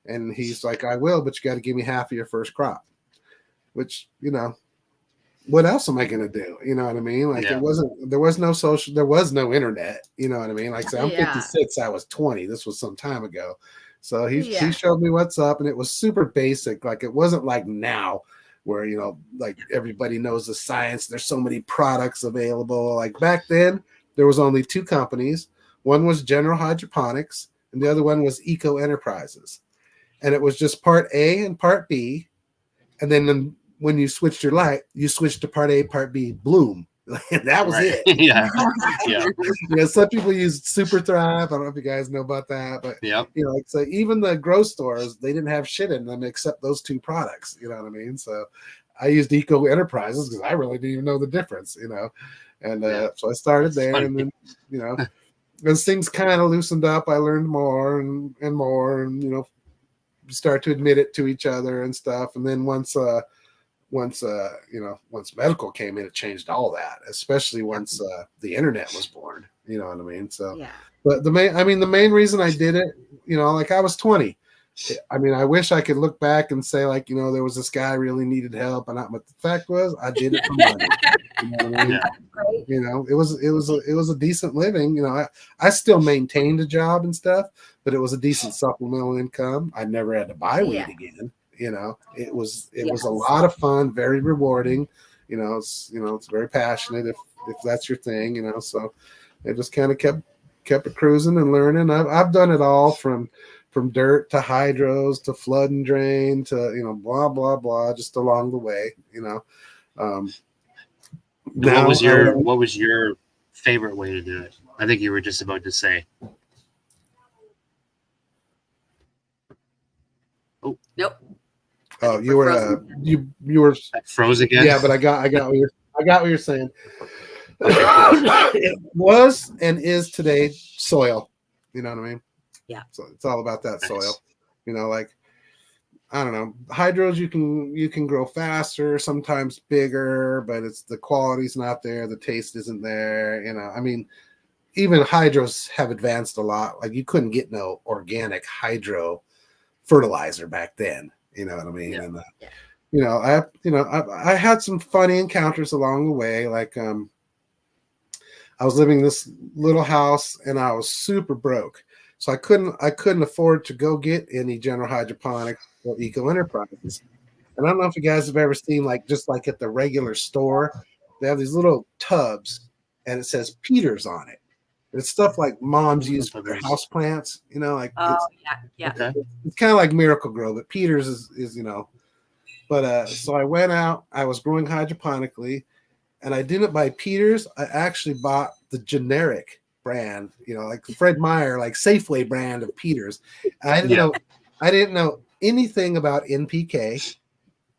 And he's like, "I will, but you got to give me half of your first crop," which, you know, what else am I going to do? You know what I mean? Like there was no internet, you know what I mean? Like, say I'm 56, I was 20. This was some time ago. So he showed me what's up, and it was super basic. Like it wasn't like now where, you know, like everybody knows the science. There's so many products available. Like back then, there was only two companies. One was General Hydroponics, and the other one was Eco Enterprises. And it was just part A and part B. And then when you switched your light, you switched to part A, part B, Bloom. That was it. Yeah. You know, some people use Super Thrive. I don't know if you guys know about that, but you know, like, so even the grocery stores, they didn't have shit in them except those two products. You know what I mean? So I used Eco Enterprises because I really didn't even know the difference, you know. And so I started there, and then, you know, as things kind of loosened up, I learned more and more, and, you know, start to admit it to each other and stuff. And then once medical came in, it changed all that, especially once the internet was born, you know what I mean? So, but the main reason I did it, you know, like I was 20. I mean, I wish I could look back and say, like, you know, there was this guy really needed help, but the fact was I did it for money. You know what I mean? You know, it was a decent living. You know, I still maintained a job and stuff, but it was a decent supplemental income. I never had to buy weed again. You know, it was a lot of fun, very rewarding. You know, it's very passionate if that's your thing. You know, so it just kind of kept it cruising and learning. I've done it all from dirt to hydros to flood and drain to, you know, blah blah blah, just along the way. You know, what was your favorite way to do it? I think you were just about to say. Oh nope. Oh, you were you were froze again. Yeah, but I got what you're saying. It was and is today soil. You know what I mean? Yeah. So it's all about that Nice. soil. You know, like I don't know, hydros you can grow faster, sometimes bigger, but it's the quality's not there, the taste isn't there. You know, I mean, even hydros have advanced a lot. Like you couldn't get no organic hydro fertilizer back then. You know what I mean? Yeah. And I had some funny encounters along the way. Like I was living in this little house and I was super broke. So I couldn't afford to go get any General Hydroponics or Eco Enterprises. And I don't know if you guys have ever seen just like at the regular store, they have these little tubs and it says Peters on it. It's stuff like moms use for their house plants, you know, like yeah. Okay. it's kind of like Miracle Grow, but Peters is you know. But so I went out, I was growing hydroponically, and I didn't buy Peters. I actually bought the generic brand, you know, like Fred Meyer, like Safeway brand of Peters. I didn't know anything about NPK.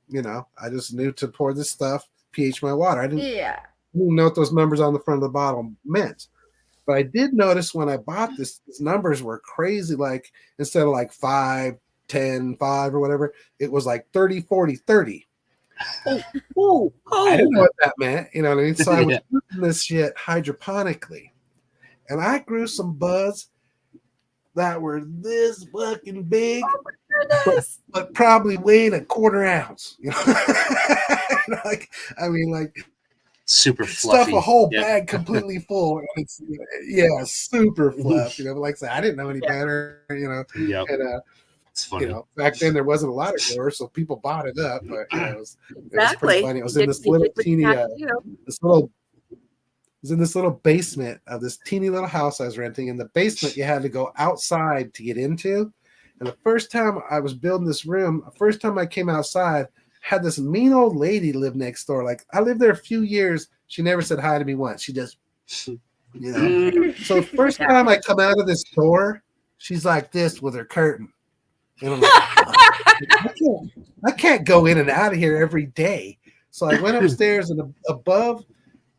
You know, I just knew to pour this stuff, pH my water. I didn't even know what those numbers on the front of the bottle meant. But I did notice when I bought this, these numbers were crazy. Like instead of like 5, 10, 5 or whatever, it was like 30, 40, 30. Oh, I didn't know what that meant. You know what I mean? So I was doing this shit hydroponically. And I grew some buds that were this fucking big, but probably weighed a quarter ounce. You know? like Super fluffy. stuff a whole bag completely full. And it's super fluff. You know, but like I said, I didn't know any better. You know, and It's funny. you know, back then there wasn't a lot of growers, so people bought it up. But you know, it was exactly. pretty funny. It was in this little teeny, it was in this little basement of this teeny little house I was renting. In the basement, you had to go outside to get into. And the first time I was building this room, the first time I came outside, had this mean old lady live next door. Like I lived there a few years. She never said hi to me once. She just, you know. So the first time I come out of this door, she's like this with her curtain. And I'm like, I can't go in and out of here every day. So I went upstairs and above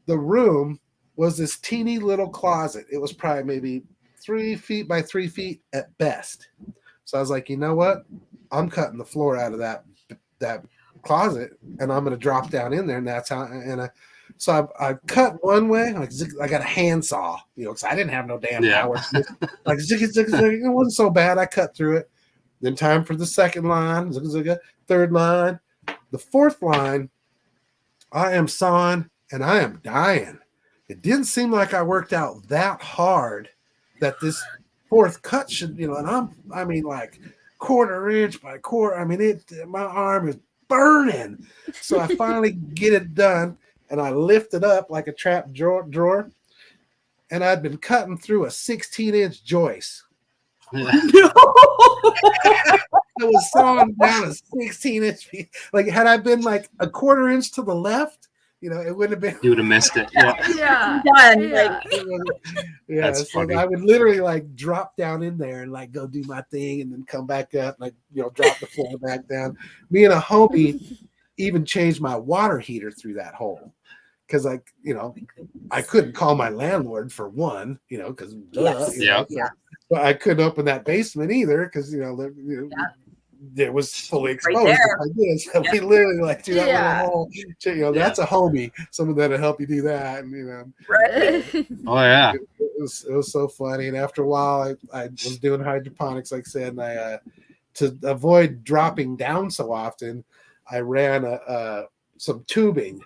the room was this teeny little closet. It was probably maybe 3 feet by 3 feet at best. So I was like, you know what? I'm cutting the floor out of that closet and I'm going to drop down in there. And that's how, so I cut one way. I got a handsaw, you know, because I didn't have no damn power. Like, it wasn't so bad. I cut through it. Then time for the second line, third line, the fourth line. I am sawing and I am dying. It didn't seem like I worked out that hard that this fourth cut should, you know, and I mean like quarter inch by quarter. I mean, my arm is burning. So I finally get it done and I lift it up like a trap drawer. And I'd been cutting through a 16-inch joist. I was sawing down a 16-inch piece. Like had I been like a quarter inch to the left, you know, it wouldn't have been. You would have missed it. Done. That's so funny. I would literally like drop down in there and like go do my thing and then come back up, like, you know, drop the floor back down. Me and a homie even changed my water heater through that hole. Because like, you know, I couldn't call my landlord for one, you know, because but I couldn't open that basement either because it was fully exposed. Like this. So we literally like do that little hole. You know, that's a homie, someone that'll help you do that, and you know, Oh yeah, it was so funny. And after a while, I was doing hydroponics, like I said, and I to avoid dropping down so often, I ran some tubing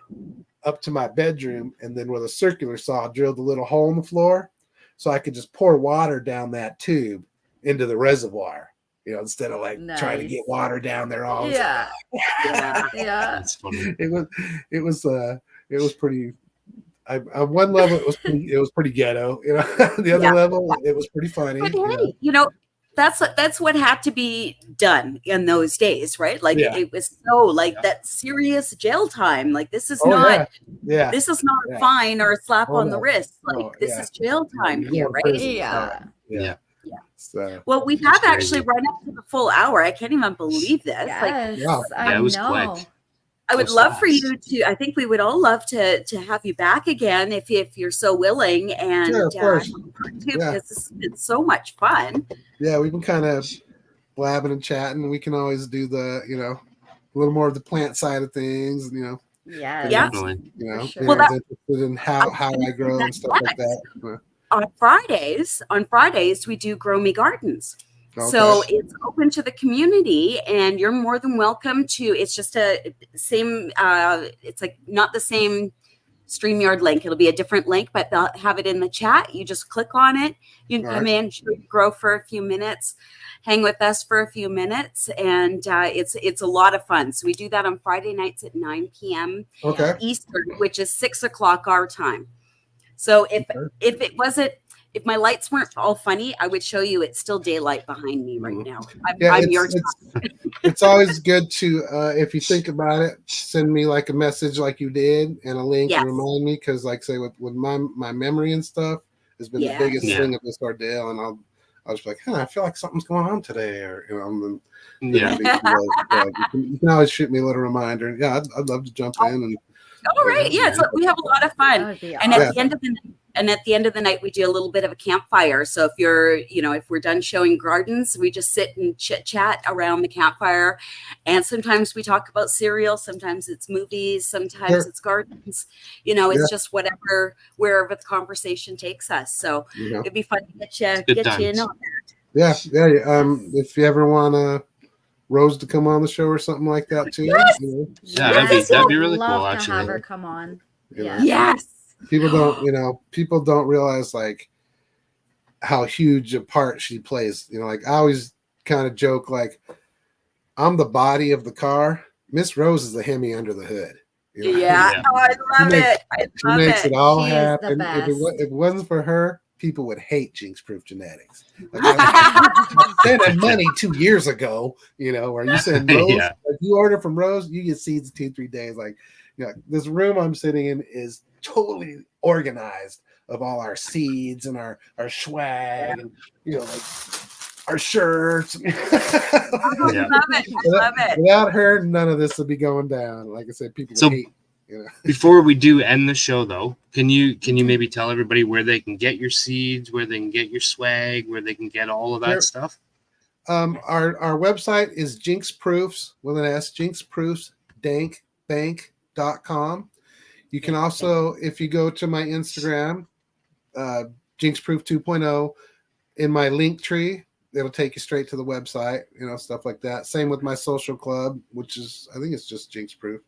up to my bedroom, and then with a circular saw, drilled a little hole in the floor, so I could just pour water down that tube into the reservoir. You know, instead of like trying to get water down there all the time. That's funny. It was pretty. On one level, it was pretty ghetto. You know, the other level, it was pretty funny. But hey, you know, that's what had to be done in those days, right? Like it was so like that serious jail time. Like this is this is not a fine or a slap on the wrist. Like this is jail time here, right? Yeah. So, well, we have actually run up to the full hour. I can't even believe this. Yes, like, I it was know. quick. I would Those love for fast. you to. I think we would all love to have you back again if you're so willing, and Sure, of course. Yeah. because it's so much fun. Yeah, we've been kind of blabbing and chatting. We can always do the, a little more of the plant side of things, Yeah. Yeah. Definitely. For sure. Well, anyone's interested in how I grow and stuff like Yes. that. On Fridays we do Grow Me Gardens. Okay. So it's open to the community, and you're more than welcome to. It's just it's like not the same StreamYard link. It'll be a different link, but they'll have it in the chat. You just click on it. You can come in, grow for a few minutes, hang with us for a few minutes, and it's a lot of fun. So we do that on Friday nights at 9 p.m. Okay. Eastern, which is 6 o'clock our time. So if my lights weren't all funny, I would show you it's still daylight behind me right now. I'm your it's always good to, if you think about it, send me like a message like you did and a link and remind me, because like say with my memory and stuff has been the biggest thing of this ordeal, and I was like, I feel like something's going on today, or you can always shoot me a little reminder. Yeah, I'd love to jump in and. All right, so we have a lot of fun, and at the end of the night, we do a little bit of a campfire. So if we're done showing gardens, we just sit and chit chat around the campfire, and sometimes we talk about cereal, sometimes it's movies, sometimes it's gardens. It's just wherever the conversation takes us. So it'd be fun to get you in on that. Yeah. If you ever want Rose to come on the show or something like that too. That'd be really cool. Love Actually, to have her come on. Yes. People don't realize like how huge a part she plays. Like I always kind of joke like I'm the body of the car. Miss Rose is the Hemi under the hood. Yeah. Oh, I love it. She makes it all She is happen. the If best. it wasn't for her, people would hate Jinxproof Genetics. Like, I spent money 2 years ago, where you said Rose, if you order from Rose, you get seeds in 2-3 days. Like, this room I'm sitting in is totally organized of all our seeds and our swag and like our shirts. I love it. Without her, none of this would be going down. Like I said, people would hate. Before we do end the show, though, can you maybe tell everybody where they can get your seeds, where they can get your swag, where they can get all of that stuff? Our website is Jinxproofs with an S, Jinxproofsbank.com. You can also, if you go to my Instagram, Jinxproof2.0, in my link tree, it'll take you straight to the website, stuff like that. Same with my social club, which is, I think it's just Jinxproof.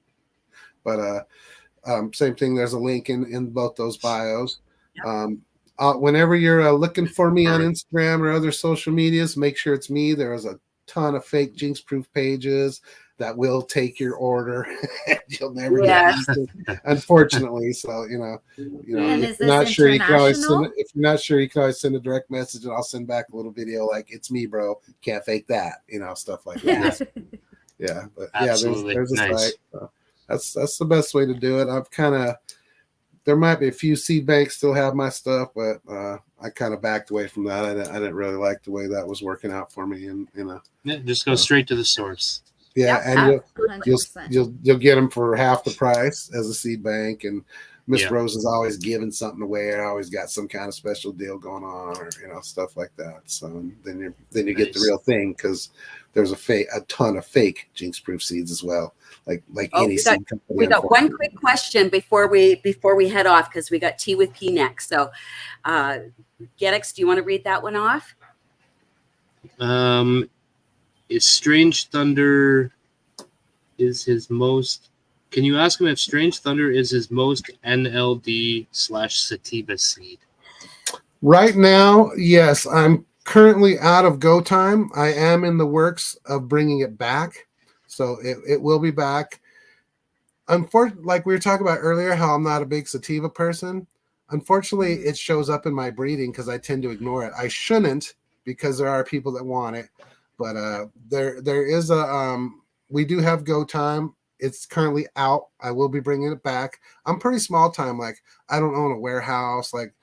But same thing. There's a link in both those bios. Whenever you're looking for me on Instagram or other social medias, make sure it's me. There is a ton of fake Jinxproof pages that will take your order. You'll never get it, unfortunately. So And if is you're not this sure, you can always international? if you're not sure, you can always send a direct message, and I'll send back a little video like, "It's me, bro. Can't fake that." Stuff like that. But Absolutely. there's a Nice. site. So that's the best way to do it. There might be a few seed banks still have my stuff, but I kind of backed away from that. I didn't really like the way that was working out for me, and just go straight to the source. and 100%. you'll get them for half the price as a seed bank. And Miss Rose is always giving something away. I always got some kind of special deal going on, or stuff like that. So then you get the real thing, because there's a ton of fake Jinxproof seeds as well. Like any seed company. We got one quick question before we head off, because we got Tea with P next. So, Gettix, do you want to read that one off? Is Strange Thunder is his most? Can you ask him if Strange Thunder is his most NLD/sativa seed? Right now, yes. I'm currently out of go time. I am in the works of bringing it back, so it will be back. Unfortunately, like we were talking about earlier, how I'm not a big sativa person. Unfortunately, it shows up in my breeding because I tend to ignore it. I shouldn't, because there are people that want it, but there is we do have go time. It's currently out. I will be bringing it back. I'm pretty small time. Like, I don't own a warehouse. Like,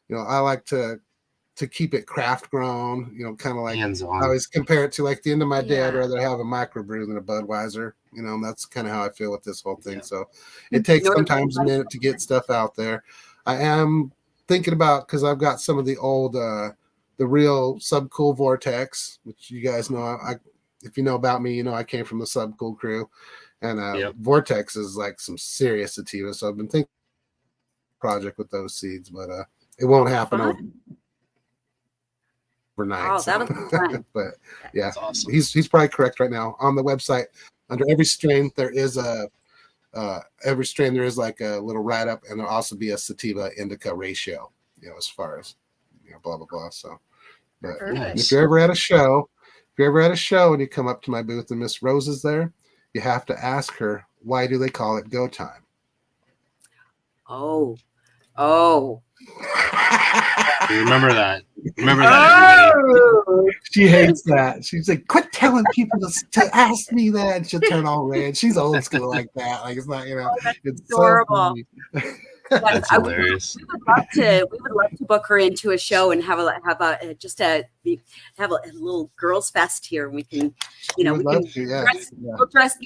I like to to keep it craft grown, kind of like Hands-on. I always compare it to like the end of my day. I'd Yeah. rather have a microbrew than a Budweiser. And that's kind of how I feel with this whole thing. So it takes sometimes a minute to get stuff out there. I am thinking about, because I've got some of the old, the real Subcool Vortex, which you guys know. If you know about me, I came from the Subcool crew, and Vortex is like some serious sativa. So I've been thinking project with those seeds, but it won't happen overnight. Oh, that'll be fun. But yeah, That's awesome. he's probably correct right now. On the website, under every strain there is like a little write up, and there'll also be a sativa indica ratio, as far as blah blah blah. So, but Perfect. if you're ever at a show and you come up to my booth and Miss Rose is there, you have to ask her, why do they call it go time? Oh. Remember that. Remember that, everybody. She hates that. She's like, quit telling people to ask me that. And she'll turn all red. She's old school like that. Like, it's not, it's adorable. So funny. That's hilarious. We would love to book her into a show and have a little girls fest here. And we can, Would love to, yeah. we'll dress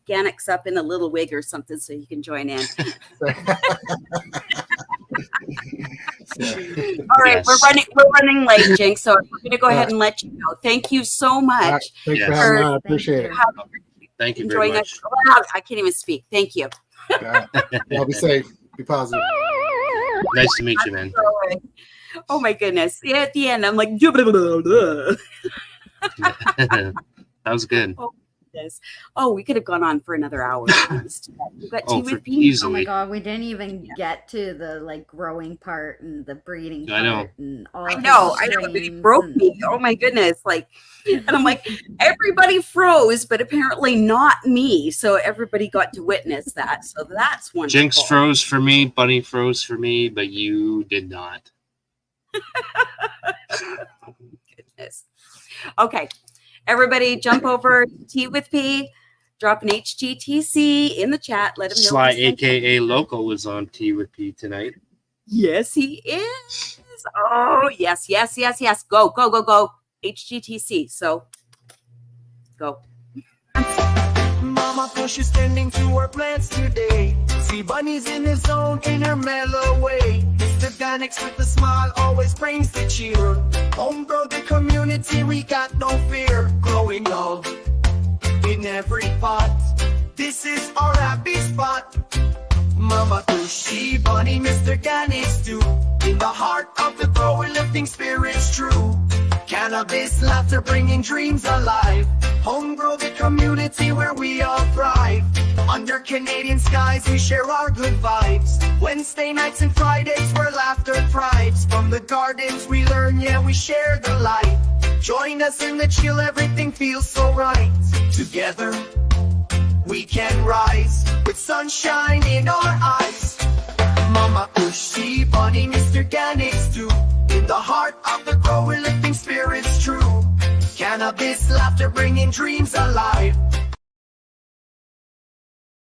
Gannix up in a little wig or something so you can join in. All right, Yes. we're running late, Jinx. So we're going to go ahead and let you go. Thank you so much. All right, thanks Yes. for having me on. I appreciate it. Thank you very Enjoying much. us. Wow, I can't even speak. Thank you. All right. Y'all be safe. Be positive. Nice to meet you, man. Oh my goodness. Yeah, at the end, I'm like, that That was good. we could have gone on for another hour. We've got tea with Pete. Oh my Easily. god, we didn't even get to the growing part and the breeding part. I know. And all I know. It strains broke and- me. Oh my goodness. And I'm like, everybody froze, but apparently not me. So everybody got to witness that. So that's wonderful. Jinx froze for me, Bunny froze for me, but you did not. Goodness. Okay. Everybody jump over to Tea with P. Drop an HGTC in the chat. Let him know. Sly, we sent you. aka Loco, was on Tea with P tonight. Yes, he is. Oh, yes. Go. HGTC. So go. Mama pushes tending to her plants today. See bunnies in his zone in her mellow way. Mr. Danix with a smile always brings the cheer. Homegrown the community, we got no fear. Growing love in every pot. This is our happy spot. Mama Tushy, Bunny, Mr. Danix too. In the heart of the grower, lifting spirits true. Cannabis, laughter, bringing dreams alive. Home grow the community where we all thrive. Under Canadian skies, we share our good vibes. Wednesday nights and Fridays where laughter thrives. From the gardens we learn, yeah, we share the light. Join us in the chill, everything feels so right. Together, we can rise with sunshine in our eyes. Mama Tushy, Bunny, Mr. Ganix too. In the heart of the grower, lifting spirits true. Cannabis, laughter, bringing dreams alive.